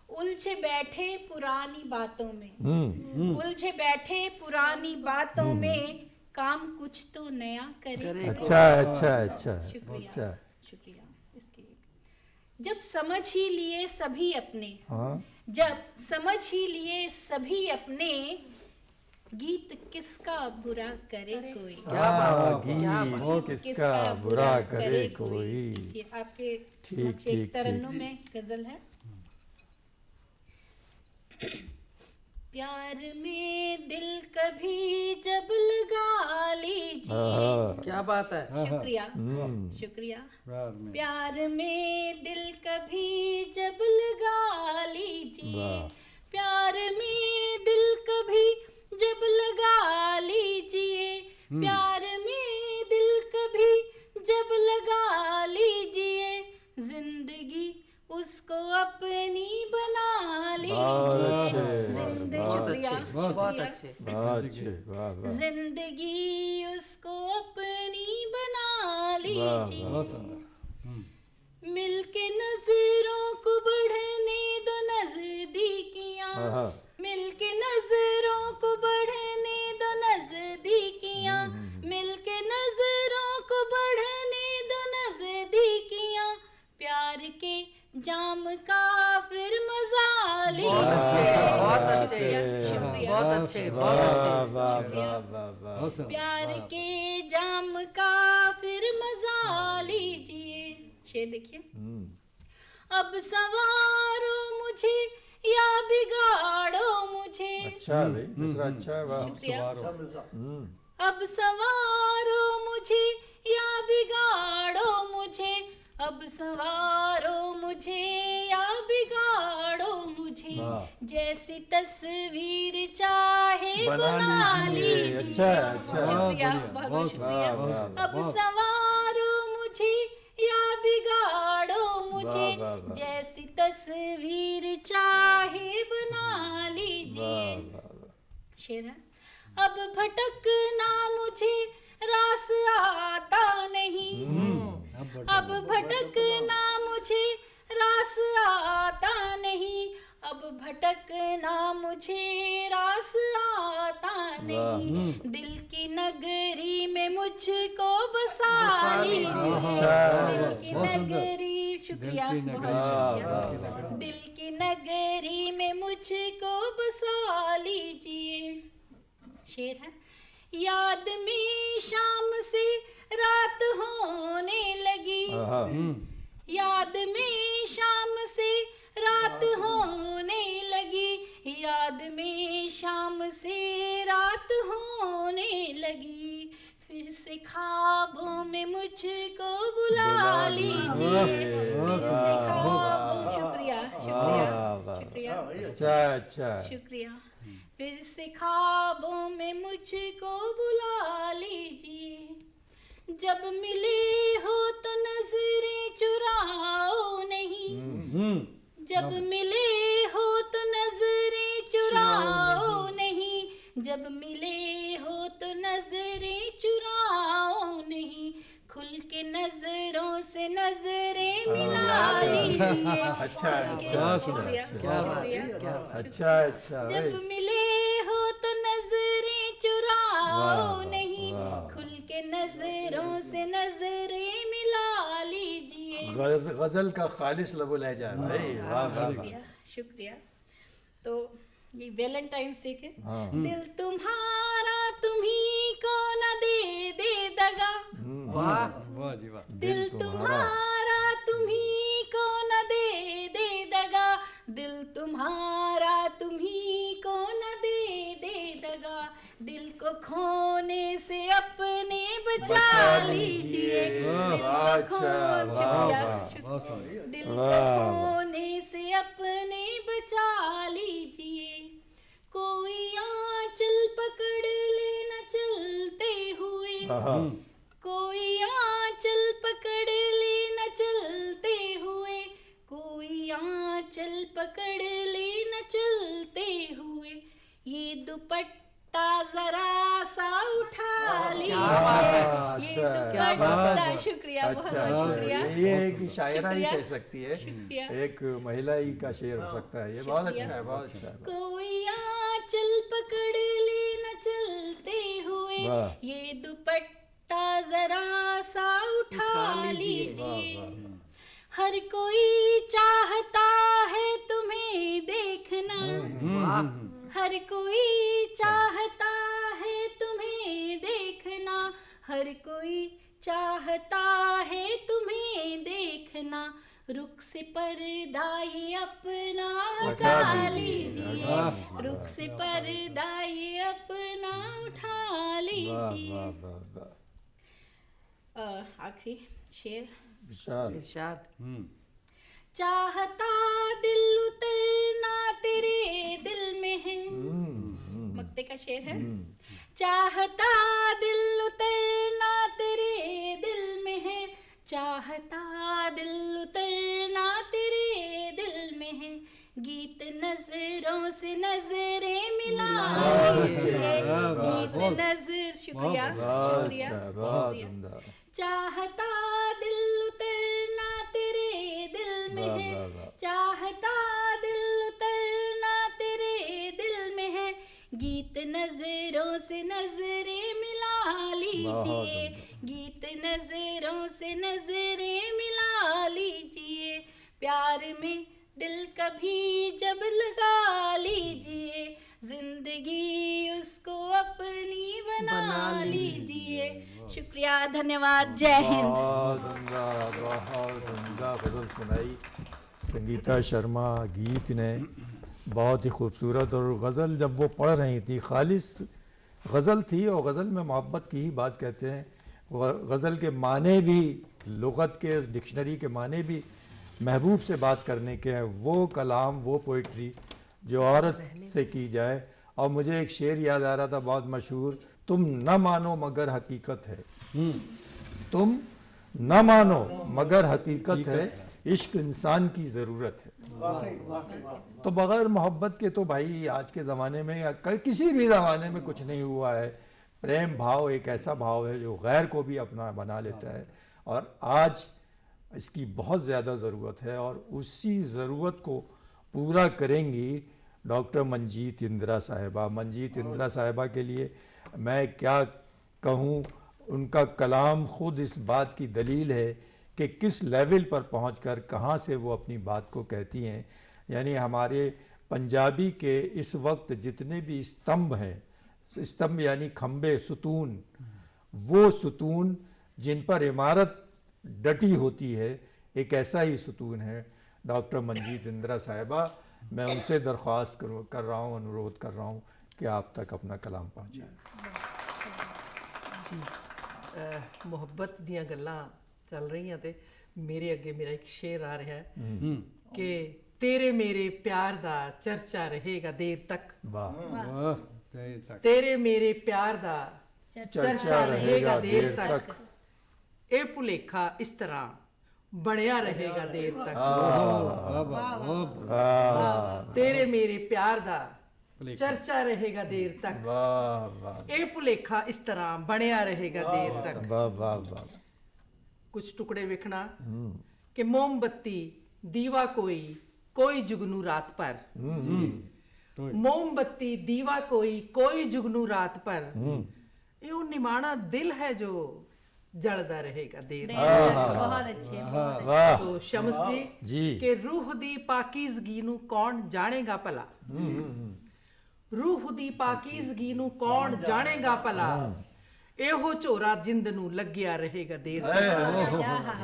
उलझे बैठे पुरानी बातों में, उलझे बैठे पुरानी बातों में, काम कुछ तो नया करे। अच्छा अच्छा अच्छा शुक्रिया अच्छा। शुक्रिया। इसके जब समझ ही लिए सभी अपने, हाँ, जब समझ ही लिए सभी अपने, गीत किसका बुरा करे कोई। गीत किसका बुरा करे कोई। ये आपके ठीक, समक्ष ठीक, एक तरन्नुम में गजल है। प्यार में दिल कभी जब लगा लीजिए। क्या बात है। शुक्रिया शुक्रिया। प्यार में प्यार में दिल कभी जब लगा लीजिए, प्यार में दिल कभी जब लगा लीजिए, प्यार में दिल कभी जब लगा लीजिए, जिंदगी उसको अपनी बना लीजिए। जिंदगी शुक्रिया बहुत शुक्रिया। अच्छे। बहुत अच्छे, वाह वाह जिंदगी उसको अपनी बना लीजिए। बहुत सुंदर। मिलके नजरों को बढ़ने दो नजदीकियां, हाँ। मिलके नजरों को बढ़ने दो नजदीकियां, मिलके नजरों को बढ़ने दो नजदीकियां, प्यार के जाम का फिर मजा बहुत अच्छे, लीजिए। बहुत अच्छे, शुक्रिया। बहुत अच्छे, बहुत वाह अच्छे। वाह वाह वाह वाह। बहुत सुंदर। प्यार के जाम का फिर मजा लीजिए। शेर देखिए। अब संवारो मुझे या बिगाड़ो मुझे, अच्छा है भाई, मिसरा अच्छा है, वाह। शुक्रिया। हम्म। अब संवारो मुझे या बिगाड़ो मुझे, अब संवारो मुझे या बिगाड़ो मुझे, जैसी तस्वीर चाहे बना लीजिए। अच्छा अच्छा। शुक्रिया, बढ़िया, बहुत बहुत शुक्रिया। वाह, अब संवारो मुझे या बिगाड़ो मुझे, वाह, वाह, वाह। जैसी तस्वीर चाहे बना लीजिए। शेर है। अब भटकना मुझे रास आता नहीं, अब भटकना मुझे रास आता नहीं, अब भटकना मुझे रास आता नहीं, दिल की नगरी में मुझको बसा लीजिए। दिल की नगरी, शुक्रिया दिल की बहुत शुक्रिया। दिल की नगरी में मुझको बसा लीजिए। शेर है। याद में शाम से रात होने लगी, याद में शाम से रात होने लगी, शाम से रात होने लगी, फिर से ख्वाबों में मुझको बुला लीजिए, फिर से ख्वाबों, शुक्रिया शुक्रिया शुक्रिया अच्छा शुक्रिया, फिर से ख्वाबों में मुझको बुला लीजिए, जब मिले हो तो नजरें चुराओ नहीं, जब मिले हो तो नजरें चुराओ नहीं, जब मिले हो तो नजरें चुराओ नहीं, खुल के नजरों से नजरें मिला लीजिए। अच्छा शुक्रिया क्या बात है, शुक्रिया। क्या बात है। अच्छा जब मिले हो तो नजरें चुराओ नहीं, खुल के नजरों से नजरें मिला लीजिए। गजल का खालिस लबो लहजा है भाई, वाह वाह शुक्रिया शुक्रिया। तो ये वैलेंटाइंस डे के दिल तुम्हारा तुम्ही को न दे दे दगा, वाह वाह जी वाह। दिल तुम्हारा तुम्ही को न दे दे दगा, दिल तुम्हारा तुम्ही को न दे दे दगा, दिल को खोने से अपने बचा लीजिए, दिल को बहुत सारे दिल को खोने से अपने बचा लीजिए, कोई आंचल पकड़ ले न चलते हुए, कोई आंचल पकड़ ले न चलते हुए, कोई आंचल पकड़ ले न चलते हुए, ये दुपट्टा जरा सा उठा लीजिए, ये दुपट्टा, शुक्रिया बहुत बहुत शुक्रिया। ये एक शायरा ही कह सकती है, शुक्रिया। एक महिला ही का शेर हो सकता है, ये बहुत अच्छा है, बहुत अच्छा है। कोई आंचल पकड़ ले न चलते हुए, वाह। ये दुपट्टा जरा सा उठा लीजिए, हर कोई चाहता है तुम्हें देखना, हर कोई चाहता है तुम्हें देखना, हर कोई चाहता है तुम्हें देखना, रुख से पर्दा ये अपना हटा लीजिए, रुख से पर्दा ये अपना उठा वाह लीजिए। वाह वाह वाह, आखिरी शेर, विशाल। इरशाद। चाहता दिल उतरना तेरे दिल में है, मक्ते का शेर है, चाहता दिल उतरना तेरे दिल में है, चाहता दिल उतरना तेरे दिल में है, गीत नजरों से नजरें मिला लीजिए, गीत नजर, शुक्रिया बहुत शुक्रिया अच्छा, बहुत उम्दा। चाहता दिल उतरना तेरे दिल में वाह, है, वाह, वाह। चाहता दिल उतरना तेरे दिल में है, गीत नजरों से नजरें मिला लीजिए, गीत नजरों से नजरें मिला लीजिए, प्यार में दिल कभी जब लगा लीजिए, जिंदगी उसको अपनी बना लीजिए। शुक्रिया, धन्यवाद, जय हिंद। बहुत उम्दा गज़ल सुनाई संगीता शर्मा गीत ने, बहुत ही खूबसूरत। और गज़ल जब वो पढ़ रही थी, खालिस गज़ल थी, और गज़ल में मोहब्बत की ही बात कहते हैं। गज़ल के माने भी, लुग़त के डिक्शनरी के माने भी महबूब से बात करने के हैं, वो कलाम, वो पोइट्री जो औरत से की जाए। और मुझे एक शेर याद आ रहा था बहुत मशहूर, तुम न मानो मगर हकीकत है, तुम न मानो मगर हकीकत है, इश्क इंसान की ज़रूरत है। तो बग़ैर मोहब्बत के तो भाई आज के ज़माने में या किसी भी ज़माने में कुछ नहीं हुआ है। प्रेम भाव एक ऐसा भाव है जो गैर को भी अपना बना लेता है, और आज इसकी बहुत ज़्यादा ज़रूरत है, और उसी ज़रूरत को पूरा करेंगी डॉक्टर मंजीत इंदिरा साहिबा। मंजीत इंदिरा साहिबा के लिए मैं क्या कहूँ, उनका कलाम ख़ुद इस बात की दलील है कि किस लेवल पर पहुंचकर कहाँ से वो अपनी बात को कहती हैं। यानी हमारे पंजाबी के इस वक्त जितने भी स्तंभ हैं, स्तंभ यानी खम्बे, सुतून, वो सुतून जिन पर इमारत डटी होती है, एक ऐसा ही सुतून है डॉक्टर मंजीत इंदिरा साहिबा। मैं उनसे दरख्वास्त कर रहा हूँ, अनुरोध कर रहा हूँ कि आप तक अपना कलाम पहुँचाएं। ਜੀ ਮੁਹੱਬਤ ਦੀਆਂ ਗੱਲਾਂ ਚੱਲ ਰਹੀਆਂ ਤੇ ਮੇਰੇ ਅੱਗੇ ਮੇਰਾ ਇੱਕ ਸ਼ੇਰ ਆ ਰਿਹਾ ਹੈ ਕਿ ਤੇਰੇ ਮੇਰੇ ਪਿਆਰ ਦਾ ਚਰਚਾ ਰਹੇਗਾ ਦੇਰ ਤੱਕ, वाह, वाह तेरे तक ਤੇਰੇ ਮੇਰੇ ਪਿਆਰ ਦਾ चर्चा रहेगा देर तक। ਇਹ ਭੁਲੇਖਾ ਇਸ ਤਰ੍ਹਾਂ ਬਣਿਆ ਰਹੇਗਾ ਦੇਰ ਤੱਕ। वाह वाह वाह ਤੇਰੇ ਮੇਰੇ ਪਿਆਰ ਦਾ ਚਰਚਾ ਰਹੇਗਾ ਦੇਰ ਤੱਕ, वाह वाह ਇਹ ਭੁਲੇਖਾ ਇਸ ਤਰ੍ਹਾਂ ਬਣਿਆ ਰਹੇਗਾ ਦੇਰ ਤੱਕ। वाह वाह वाह। ਕੁਝ ਟੁਕੜੇ ਵੇਖਣਾ ਕਿ ਮੋਮਬੱਤੀ ਦੀਵਾ ਕੋਈ ਕੋਈ ਜੁਗਨੂ ਰਾਤ ਪਰ, ਮੋਮਬੱਤੀ ਦੀਵਾ ਕੋਈ ਜੁਗਨੂ ਰਾਤ ਪਰ, ਇਹ ਉਹ ਨਿਮਾਣਾ ਦਿਲ ਹੈ ਜੋ ਜਲਦਾ ਰਹੇਗਾ ਦੇਰ ਤੱਕ। बहुत अच्छे बहुत अच्छे। वाह ਤੋ ਸ਼ਮਸ जी। ਜੀ ਕਿ ਰੂਹ ਦੀ ਪਾਕੀਜ਼ਗੀ ਨੂੰ ਕੌਣ ਜਾਣੇਗਾ ਭਲਾ, ਰੂਹ ਦੀ ਪਾਕੀਜ਼ਗੀ ਨੂੰ ਕੌਣ ਜਾਣੇਗਾ ਭਲਾ, ਇਹੋ ਝੋਰਾ ਜਿੰਦ ਨੂੰ ਲੱਗਿਆ ਰਹੇਗਾ ਦੇਰ ਤੱਕ।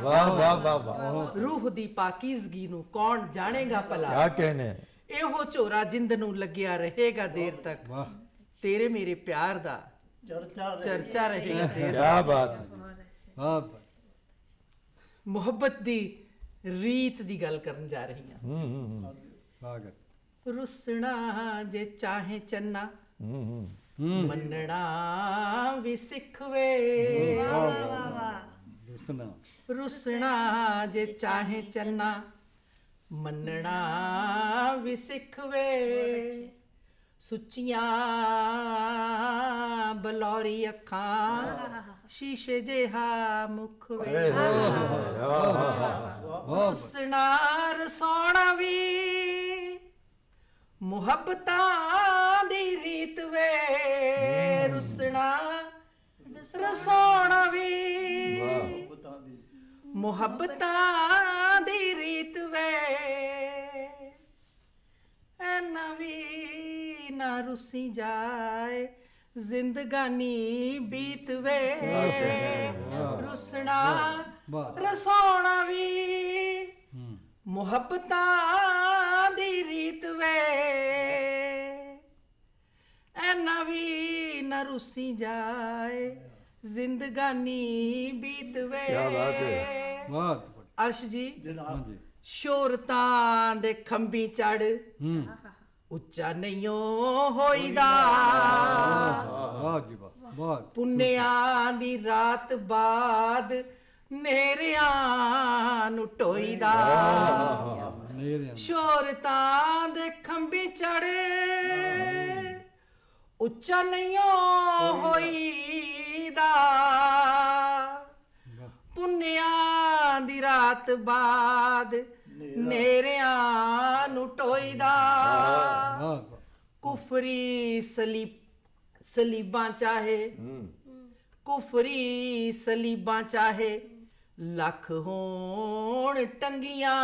वाह वाह वाह वाह, ਰੂਹ ਦੀ ਪਾਕੀਜ਼ਗੀ ਨੂੰ ਕੌਣ ਜਾਣੇਗਾ ਭਲਾ, क्या कहने हैं। ਇਹੋ ਝੋਰਾ ਜਿੰਦ ਨੂੰ ਲੱਗਿਆ ਰਹੇਗਾ ਦੇਰ ਤੱਕ। वाह ਤੇਰੇ ਮੇਰੇ ਪਿਆਰ ਦਾ ਚਰਚਾ ਰਹੇਗਾ ਦੇਰ क्या बात है। वाह ਮੁਹੱਬਤ ਦੀ ਰੀਤ ਦੀ ਗੱਲ ਕਰਨ ਜਾ ਰਹੀ ਹਾਂ। स्वागत ਰੁੱਸਣਾ ਜੇ ਚਾਹੇ ਚੰਨਾ, ਮੰਨਣਾ ਵੀ ਸਿੱਖਵੇ, सुना ਰੁੱਸਣਾ ਜੇ ਚਾਹੇ ਚੰਨਾ, ਮੰਨਣਾ ਵੀ ਸਿੱਖਵੇ, ਸੁੱਚੀਆਂ ਬਲੌਰੀ ਅੱਖਾਂ ਸ਼ੀਸ਼ੇ ਜਿਹਾ ਮੁਖ ਵੇ, ਰੁੱਸਣਾ ਰਸੌਣਾ ਵੀ ਮੁਹੱਬਤਾਂ ਦੀ ਰੀਤ ਵੇ, ਰੁੱਸਣਾ ਰਸੌਣਾ ਵੀ ਮੁਹੱਬਤਾਂ ਦੀ ਰੀਤ ਵੇ, ਐਨਾ ਵੀ ਨਾ ਰੁੱਸੀ ਜਾਏ ਜ਼ਿੰਦਗਾਨੀ ਬੀਤ ਵੇ, ਰੁੱਸਣਾ ਰਸੌਣਾ ਵੀ ਮੁਹੱਬਤਾਂ ਦੀ ਰੀਤ ਵੇ, ਐਨਾ ਵੀ ਨਾ ਰੁੱਸੀ ਜਾਏ ਜ਼ਿੰਦਗਾਨੀ ਬੀਤ ਵੇ। क्या बात है। वाह ਅਰਸ਼ ਜੀ हाँ जी ਸ਼ੋਹਰਤਾਂ ਦੇ ਖੰਭੀ ਚੜ ਉੱਚਾ ਨਹੀਂਓ ਹੋਈਦਾ, वाह जी वाह वाह ਪੁੰਨਿਆਂ ਦੀ ਰਾਤ ਬਾਅਦ ਨੇਰਿਆਂ ਨੂੰ ਢੋਈਦਾ, मेरे ਸ਼ੋਹਰਤਾਂ ਦੇ ਖੰਭੀ ਚੜ ਉੱਚਾ ਨਹੀਂਓ ਹੋਈਦਾ, ਪੁੰਨਿਆਂ ਦੀ ਰਾਤ ਬਾਅਦ ਨੇਰਿਆਂ ਨੂੰ ਢੋਈਦਾ, वाह ਕੁਫਰੀ ਸਲੀਬਾਂ ਚਾਹੇ, ਕੁਫਰੀ ਸਲੀਬਾਂ ਚਾਹੇ ਲੱਖ ਹੋਣ ਟੰਗੀਆਂ,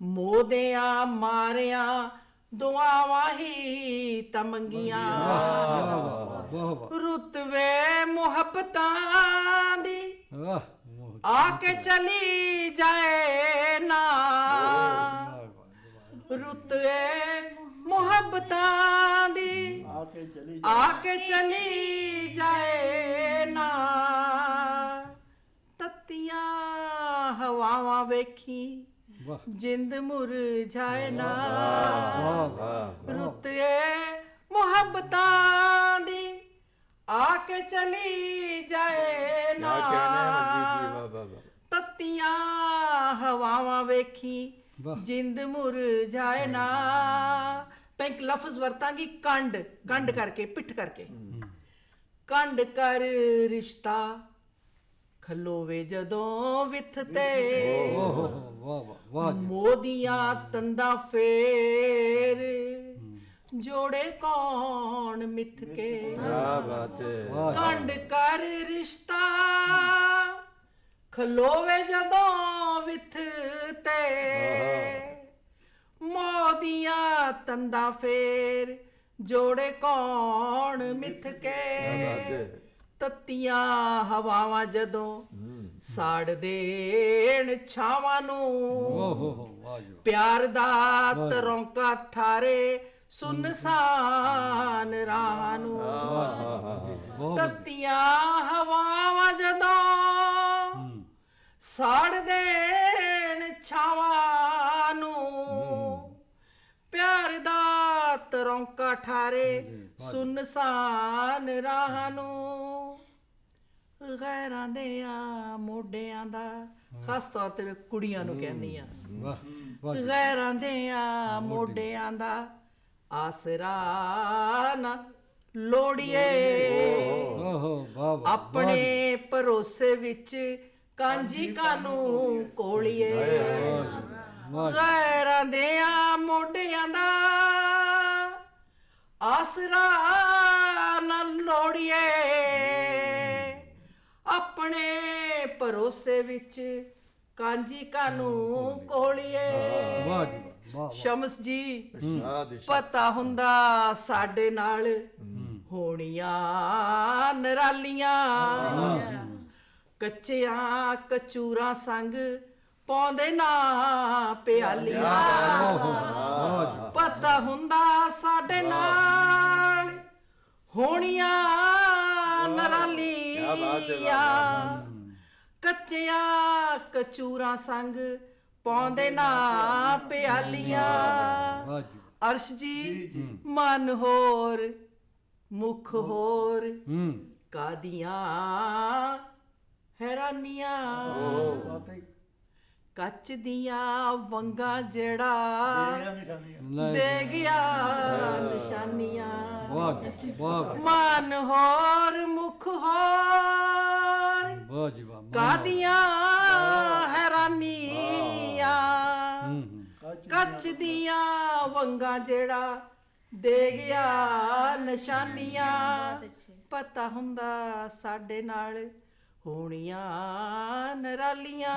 ਮੋਦਿਆਂ ਮਾਰਿਆਂ ਦੁਆਵਾਂ ਹੀ ਤਮੰਗੀਆਂ, वाह ਰੁਤਵੇ ਮੁਹੱਬਤਾਂ ਦੀ वाह ਆ ਕੇ ਚਲੀ ਜਾਏ ਨਾ, ਰੁਤਵੇ ਮੁਹੱਬਤਾਂ ਦੀ ਆ ਕੇ ਚਲੀ ਜਾਏ ਨਾ, ਤੱਤੀਆਂ ਹਵਾਵਾਂ ਵੇਖੀ वाह ਜਿੰਦ ਮੁਰਝਾਏ ਨਾ, वाह ਰੁੱਤੇ ਮੁਹੱਬਤਾਂ ਦੀ ਆ ਕੇ ਚਲੀ ਜਾਏ क्या ਨਾ, कहने हैं मंजीत जी। वाह वाह वाह। ਤੱਤੀਆਂ ਹਵਾਵਾਂ ਵੇਖੀ ਵਾਹ। ਜਿੰਦ ਮੁਰਝਾਏ ਨਾ। ਮੈਂ ਇੱਕ ਲਫ਼ਜ਼ ਵਰਤਾਂਗੀ ਕੰਡ, ਕੰਡ ਕਰਕੇ ਪਿੱਠ ਕਰਕੇ, ਕੰਡ ਕਰ ਰਿਸ਼ਤਾ ਖਲੋਵੇ ਜਦੋਂ ਵਿਥ ਤੇ, वाह वाह वाह जी ਮੋਦੀਆਂ ਤੰਦਾਂ ਫੇਰ ਜੋੜੇ ਕੌਣ ਮਿੱਥ ਕੇ, क्या बात है। ਕੰਡ ਕਰ ਰਿਸ਼ਤਾ ਖਲੋਵੇ ਜਦੋਂ ਵਿਥ ਤੇ, ਮੋਦੀਆਂ ਤੰਦਾਂ ਫੇਰ ਜੋੜੇ ਕੌਣ ਮਿੱਥ ਕੇ, ਤੱਤੀਆਂ ਹਵਾਵਾਂ ਜਦੋਂ ਸਾੜ ਦੇਣ ਛਾਵਾਂ ਨੂੰ, वाह वाह जी ਪਿਆਰ ਦਾ ਤਰੌਂਕਾ ਠਾਰੇ ਸੁਨਸਾਨ ਰਾਹ ਨੂੰ बहुत ਤੱਤੀਆਂ ਹਵਾਵਾਂ ਜਦੋਂ ਸਾੜ ਦੇਣ ਛਾਵਾਂ ਨੂੰ ਪਿਆਰ ਦਾ ਤਰੌਂਕਾ ਠਾਰੇ ਸੁਨਸਾਨ ਰਾਹ ਨੂੰ ਗੈਰਾਂ ਦੇ ਆ ਮੋਢਿਆਂ ਦਾ ਖਾਸ ਤੌਰ ਤੇ ਮੈਂ ਕੁੜੀਆਂ ਨੂੰ ਕਹਿੰਦੀ ਆ वाह वाह ਗੈਰਾਂ ਦੇ ਆ ਮੋਢਿਆਂ ਦਾ ਆਸਰਾ ਨਾ ਲੋੜੀਏ ओहो वाह वाह ਆਪਣੇ ਭਰੋਸੇ ਵਿੱਚ ਕਾਂਜੀ ਕਾਨੂੰ ਕੋਲੀਏ ਗੈਰਾਂ ਦੇ ਆ ਮੋਢਿਆਂ ਦਾ ਆਸਰਾ ਨਾ ਲੋੜੀਏ ਆਪਣੇ ਭਰੋਸੇ ਵਿੱਚ ਕਾਂਜੀ ਕਾਨੂੰ ਕੋਲੀਏ वाह जी वाह ਸ਼ਮਸ ਜੀ इरशाद इरशाद। ਪਤਾ ਹੁੰਦਾ ਸਾਡੇ ਨਾਲ ਹੋਣੀਆਂ ਨਰਾਲੀਆਂ ਕੱਚਿਆਂ ਕਚੂਰਾਂ ਸੰਗ ਪਾਉਂਦੇ ਨਾ ਪਿਆਲੀਆਂ ਪਤਾ ਹੁੰਦਾ ਸਾਡੇ ਨਾਲ ਹੋਣੀਆਂ ਨਰਾਲੀਆਂ ਕੱਚਿਆਂ ਕਚੂਰਾਂ ਸੰਗ ਪਾਉਂਦੇ ਨਾ ਪਿਆਲੀਆਂ वाह जी ਅਰਸ਼ ਜੀ ਮਨ ਹੋਰ ਮੁਖ ਹੋਰ ਕਾਦੀਆਂ ਹੈਰਾਨੀਆਂ ਕੱਚ ਦੀਆਂ ਵੰਗਾਂ ਜਿਹੜਾ ਦੇ ਗਿਆ ਨਿਸ਼ਾਨੀਆਂ वाह जी वाह ਮਨ ਹੋਰ ਮੁਖ ਹੋਰ वाह जी वाह ਕਾਦੀਆਂ ਹੈਰਾਨੀਆਂ ਕੱਚ ਦੀਆਂ ਵੰਗਾਂ ਜਿਹੜਾ ਦੇ ਗਿਆ ਨਿਸ਼ਾਨੀਆਂ ਪਤਾ ਹੁੰਦਾ ਸਾਡੇ ਨਾਲ ਹੋਣੀਆਂ ਨਰਾਲੀਆਂ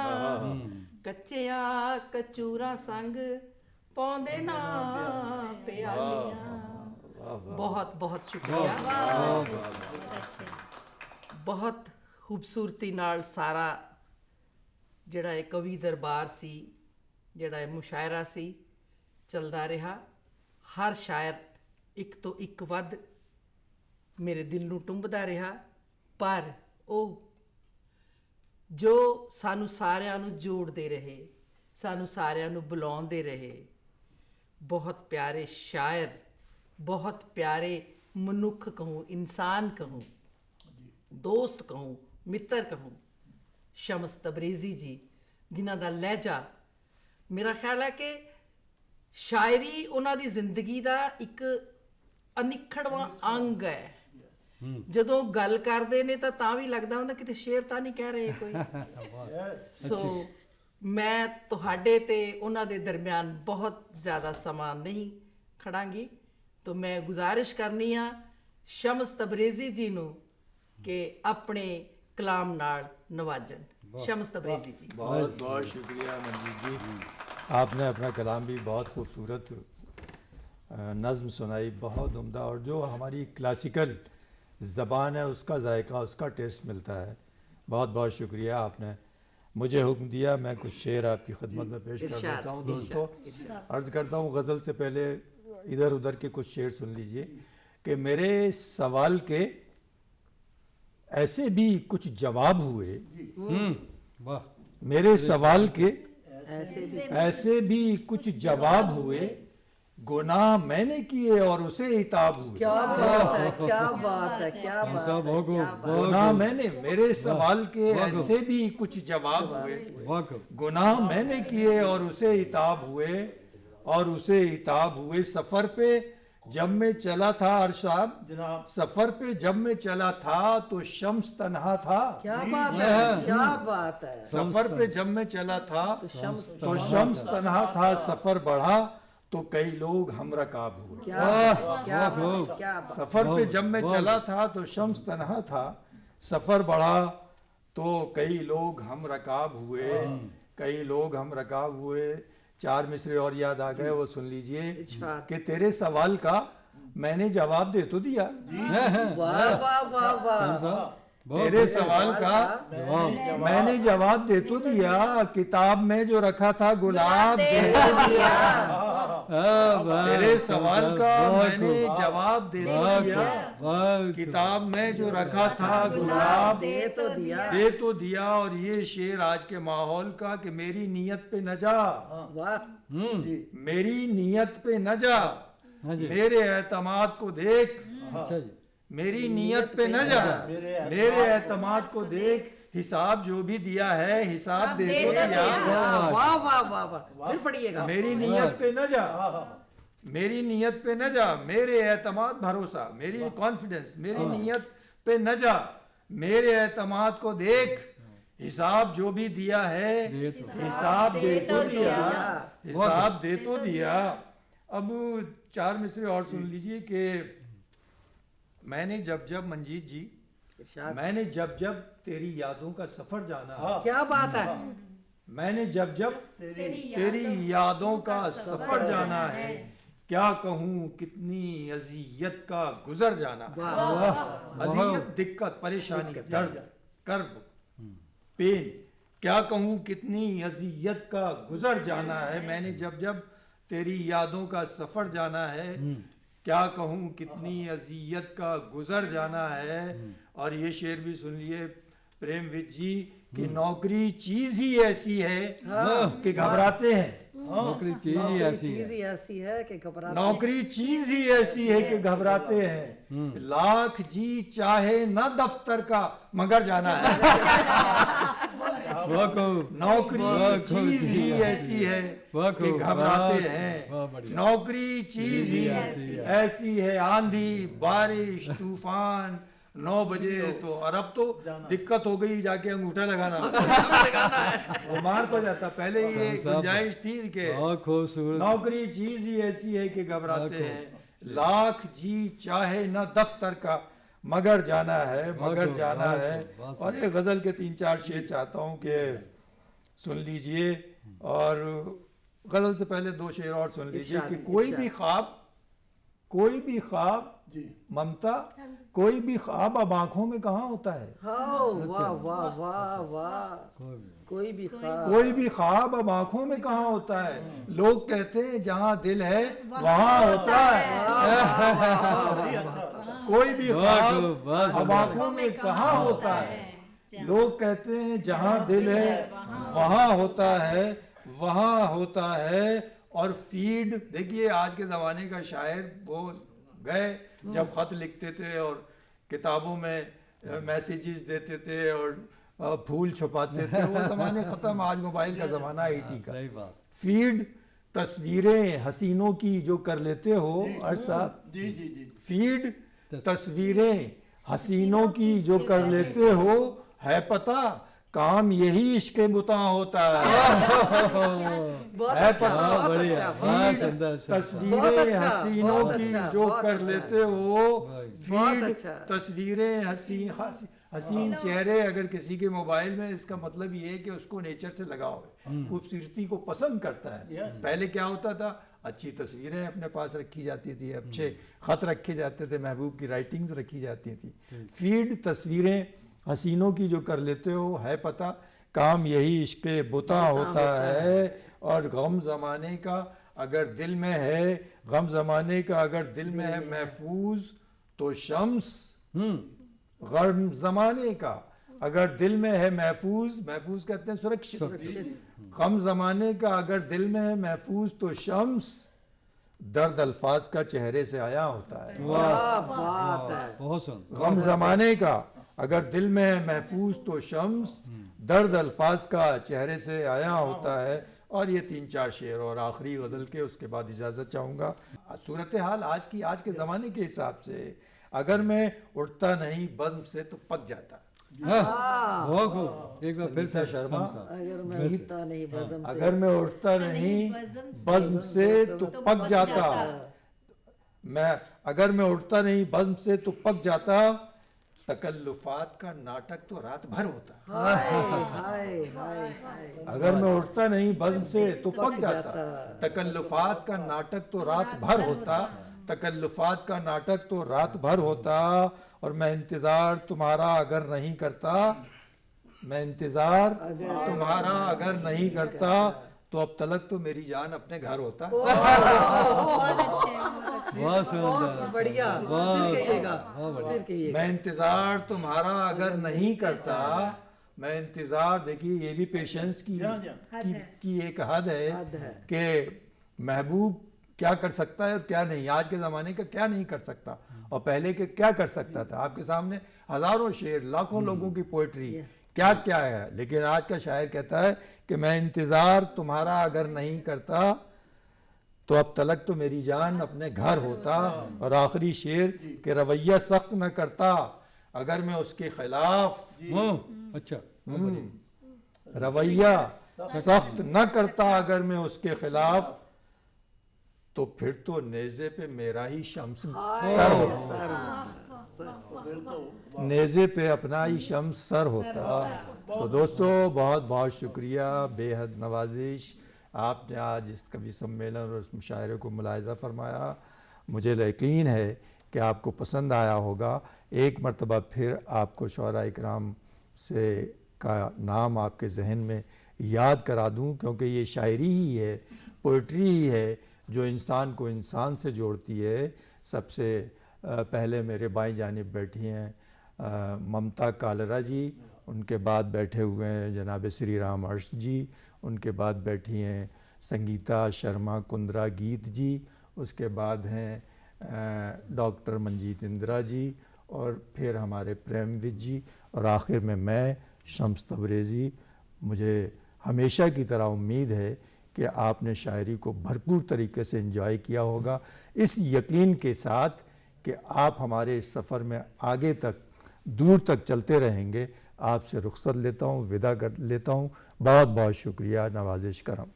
ਕੱਚਿਆਂ ਕਚੂਰਾਂ ਸੰਗ ਪਾਉਂਦੇ ਨਾ ਪਿਆਲੀਆਂ ਬਹੁਤ ਬਹੁਤ ਸ਼ੁਕਰੀਆ ਬਹੁਤ ਖੂਬਸੂਰਤੀ ਨਾਲ ਸਾਰਾ ਜਿਹੜਾ ਇਹ ਕਵੀ ਦਰਬਾਰ ਸੀ, ਜਿਹੜਾ ਇਹ ਮੁਸ਼ਾਇਰਾ ਸੀ, ਚੱਲਦਾ ਰਿਹਾ। ਹਰ ਸ਼ਾਇਰ ਇੱਕ ਤੋਂ ਇੱਕ ਵੱਧ ਮੇਰੇ ਦਿਲ ਨੂੰ ਟੁੰਬਦਾ ਰਿਹਾ, ਪਰ ਉਹ ਜੋ ਸਾਨੂੰ ਸਾਰਿਆਂ ਨੂੰ ਜੋੜਦੇ ਰਹੇ, ਸਾਨੂੰ ਸਾਰਿਆਂ ਨੂੰ ਬੁਲਾਉਂਦੇ ਰਹੇ, ਬਹੁਤ ਪਿਆਰੇ ਸ਼ਾਇਰ, ਬਹੁਤ ਪਿਆਰੇ ਮਨੁੱਖ ਕਹੂੰ, ਇਨਸਾਨ ਕਹੂੰ, ਦੋਸਤ ਕਹੂੰ, ਮਿੱਤਰ ਕਹੂੰ, ਸ਼ਮਸ ਤਬਰੇਜ਼ੀ ਜੀ, ਜਿਨ੍ਹਾਂ ਦਾ ਲਹਿਜਾ ਮੇਰਾ ਖਿਆਲ ਹੈ ਕਿ ਸ਼ਾਇਰੀ ਉਹਨਾਂ ਦੀ ਜ਼ਿੰਦਗੀ ਦਾ ਇੱਕ ਅਨਿੱਖੜਵਾਂ ਅੰਗ ਹੈ। ਜਦੋਂ ਗੱਲ ਕਰਦੇ ਨੇ ਤਾਂ ਵੀ ਲੱਗਦਾ ਹੁੰਦਾ ਕਿਤੇ ਸ਼ੇਰ ਤਾਂ ਨਹੀਂ ਕਹਿ ਰਹੇ ਕੋਈ। ਸੋ ਮੈਂ ਤੁਹਾਡੇ ਤੇ ਉਹਨਾਂ ਦੇ ਦਰਮਿਆਨ ਬਹੁਤ ਜ਼ਿਆਦਾ ਸਮਾਂ ਨਹੀਂ ਖੜਾਂਗੀ, ਤਾਂ ਮੈਂ ਗੁਜ਼ਾਰਿਸ਼ ਕਰਨੀ ਆ ਸ਼ਮਸ ਤਬਰੇਜ਼ੀ ਜੀ ਨੂੰ ਕਿ ਆਪਣੇ ਕਲਾਮ ਨਾਲ ਨਵਾਜਨ। शम्स तबरेज़ी जी, बहुत बहुत शुक्रिया मंजीत जी, आपने अपना कलाम भी बहुत खूबसूरत नज़्म सुनाई, बहुत उम्दा, और जो हमारी क्लासिकल ज़बान है उसका जायका, उसका टेस्ट मिलता है। बहुत बहुत शुक्रिया, आपने मुझे हुक्म दिया, मैं कुछ शेर आपकी खिदमत में पेश कर देता हूँ। दोस्तों, अर्ज़ करता हूँ गज़ल से पहले इधर उधर के कुछ शेर सुन लीजिए कि मेरे सवाल के ऐसे भी कुछ जवाब हुए, वाह, मेरे सवाल के ऐसे भी कुछ जवाब हुए, गुनाह मैंने किए और उसे इताब हुए। क्या बात है, क्या बात है, क्या बात साहब हो गो, है। गुनाह मैंने, मेरे सवाल के ऐसे भी कुछ जवाब हुए, वाह, गुनाह मैंने किए और उसे इताब हुए, और उसे इताब हुए। सफर पे जब मैं चला था अरशाद, सफर पे जब मैं चला था तो शम्स तन्हा था। क्या बात है, क्या बात है। सफर पे जब मैं चला था तो शम्स तन्हा था, सफर बढ़ा तो कई लोग हम रकाब हुए। क्या बात, क्या बात, क्या बात। सफर पे जब मैं चला था तो शम्स तन्हा था, सफर बढ़ा तो कई लोग हम रकाब हुए, कई लोग हम रकाब हुए। चार मिसरे और याद आ गए, वो सुन लीजिए कि तेरे सवाल का मैंने जवाब दे तो दिया। वाह वाह वाह वाह। तेरे सवाल का मैंने जवाब दे तो दिया, किताब में जो रखा था गुलाब दे दिया। तेरे सवाल का मैंने जवाब दे तो दिया। वाह किताब में जो रखा था गुलाब दे तो दिया। दे तो दिया। और ये शेर आज के माहौल का कि मेरी नीयत पे न जा, वाह मेरी नीयत पे न जा, हाँ जी। मेरे एतमाद को देख, अच्छा जी, मेरी नीयत पे न जा, मेरे एतमाद को देख, हिसाब जो भी दिया है हिसाब दे तो दिया। वाह वाह वाह वाह, फिर पढ़िएगा। मेरी नीयत पे न जा, मेरी नीयत पे न जा, मेरे एतमाद भरोसा, मेरी कॉन्फिडेंस, मेरी नीयत पे न जा, मेरे एतमाद को देख, हिसाब जो भी दिया है हिसाब दे तो दिया, हिसाब दे तो दिया। अब 4 मिसरे और सुन लीजिए कि मैंने जब जब मंजीत जी, मैंने जब जब तेरी यादों का सफर जाना है, क्या बात है। मैंने जब जब तेरी यादों का सफर जाना है, क्या कहूँ कितनी अजियत का गुजर जाना है। अजियत, दिक्कत, परेशानी, दर्द, कर्ब, पेन, क्या कहूँ कितनी अजियत का गुजर जाना है। मैंने जब जब तेरी यादों का सफर जाना है, क्या कहूँ कितनी अजियत का गुजर जाना है। और ये शेर भी सुन लिए प्रेमविद जी कि नौकरी चीज ही ऐसी है कि घबराते हैं। नौकरी चीज ही ऐसी चीज है। ही ऐसी है कि घबराते। नौकरी चीज ही ऐसी है कि घबराते हैं। लाख जी चाहे न दफ्तर का मगर जाना है। वाह खूब, नौकरी चीज ही ऐसी है वाह कि खूब, घबराते वाह हैं। बढ़िया। नौकरी चीज ही ऐसी है, आंधी बारिश तूफान 9 बजे तो, और अब तो दिक्कत हो गई, जाके अंगूठा लगाना वो मार पड़ जाता। पहले ये गुंजाइश थी कि बहुत खूबसूरत। नौकरी चीज ही ऐसी है कि घबराते हैं। लाख जी चाहे न दफ्तर का मगर जाना है, मगर जाना है। और ये गजल के 3-4 शेर चाहता हूँ कि सुन लीजिए। और गजल से पहले 2 शेर और सुन लीजिए कि कोई भी ख्वाब ममता, कोई भी ख्वाब अब आंखों में कहाँ होता है। वाह वाह वाह वाह, कोई भी ख्वाब, कोई भी ख्वाब अब आंखों में कहाँ होता है। लोग कहते हैं जहाँ दिल है वहाँ होता है। कोई भी ख्वाब अब आंखों में कहाँ होता है। लोग कहते हैं जहाँ दिल है वहाँ होता है, वहाँ होता है। और फीड देखिए, आज के ज़माने का शायर वो गए जब ख़त लिखते थे और किताबों में मैसेजेस देते थे और फूल छुपाते थे, वो ज़माने ख़त्म। आज मोबाइल का ज़माना है, IT का। सही बात। फीड तस्वीरें हसीनों की जो कर लेते हो, अर्ज साहब, फीड तस्वीरें हसीनों की जो कर लेते हो, है पता काम यही इश्क़ बुता होता है। है पता फीड तस्वीरें हसीनों की जो कर लेते हो, फीड तस्वीरें हसीन चेहरे अगर किसी के मोबाइल में, इसका मतलब ये है कि उसको नेचर से लगाव है, खूबसूरती को पसंद करता है। पहले क्या होता था, अच्छी तस्वीरें अपने पास रखी जाती थी, अच्छे ख़त रखे जाते थे, महबूब की राइटिंग्स रखी जाती थी। फीड तस्वीरें हसीनों की जो कर लेते हो, है पता काम यही इश्क़ बुता होता है। और गम ज़माने का अगर दिल में है, गम ज़माने का अगर दिल में है महफूज तो शम्स, गम ज़माने का अगर दिल में है महफूज, महफूज कहते हैं सुरक्षित, गम ज़माने का अगर दिल में है महफूज तो शम्स, दर्द अल्फाज का चेहरे से आया होता है। बात है। बहुत सुंदर। गम ज़माने का अगर दिल में है महफूज तो शम्स, दर्द अल्फाज का चेहरे से आया होता है। और ये 3-4 शेर और आखिरी गज़ल के, उसके बाद इजाज़त चाहूँगा। सूरत हाल आज के ज़माने के हिसाब से, अगर मैं उठता नहीं बज़्म से तो पक जाता। बहुत खूब, एक बार फिर से शर्मा, अगर मैं उठता नहीं बज़म से, अगर मैं उठता नहीं बज़्म से तो पक जाता। मैं अगर मैं उठता नहीं बज़्म से तो पक जाता। तकल्लुफात का नाटक तो रात भर होता। हाय हाय हाय हाय, अगर मैं उठता नहीं बज़्म से तो पक जाता। तकल्लुफात का नाटक तो रात भर होता। तकल्लुफात का नाटक तो रात भर होता। और मैं इंतज़ार तुम्हारा अगर नहीं करता, मैं इंतज़ार तुम्हारा अगर नहीं करता तो अब तलक तो मेरी जान अपने घर होता। बहुत अच्छे हैं, बहुत अच्छे। बहुत शानदार। बढ़िया, फिर कहिएगा, फिर कहिएगा। मैं इंतजार तुम्हारा अगर नहीं करता, मैं इंतजार, देखिए ये भी पेशेंस की एक हद है कि महबूब क्या कर सकता है और क्या नहीं, आज के ज़माने का क्या नहीं कर सकता और पहले के क्या कर सकता था। आपके सामने हज़ारों शेर, लाखों लोगों की पोइट्री क्या क्या है, लेकिन आज का शायर कहता है कि मैं इंतज़ार तुम्हारा अगर नहीं करता तो अब तलक तो मेरी जान अपने घर होता। और आखिरी शेर कि रवैया सख्त न करता अगर मैं उसके खिलाफ, अच्छा, रवैया सख्त न करता अगर मैं उसके खिलाफ, तो फिर तो नेज़े पे मेरा ही शम्स सर होता, नेज़े पे अपना ही शम्स सर होता। तो दोस्तों बहुत बहुत शुक्रिया, बेहद नवाजिश, आपने आज इस कवि सम्मेलन और इस मुशायरे को मुलाहिज़ा फरमाया। मुझे यकीन है कि आपको पसंद आया होगा। एक मरतबा फिर आपको शुअरा इकराम से का नाम आपके जहन में याद करा दूं, क्योंकि ये शायरी ही है, पोइट्री ही है जो इंसान को इंसान से जोड़ती है। सबसे पहले मेरे बाईं जानिब बैठी हैं ममता कालरा जी, उनके बाद बैठे हुए हैं जनाब श्री राम अर्श जी, उनके बाद बैठी हैं संगीता शर्मा कुंद्रा गीत जी, उसके बाद हैं डॉक्टर मंजीत इंदिरा जी, और फिर हमारे प्रेमविद जी, और आखिर में मैं शम्स तबरेज़ी। मुझे हमेशा की तरह उम्मीद है कि आपने शायरी को भरपूर तरीके से एंजॉय किया होगा, इस यकीन के साथ कि आप हमारे इस सफ़र में आगे तक दूर तक चलते रहेंगे। आपसे रुखसत लेता हूँ, विदा कर लेता हूँ। बहुत बहुत शुक्रिया, नवाजिश करम।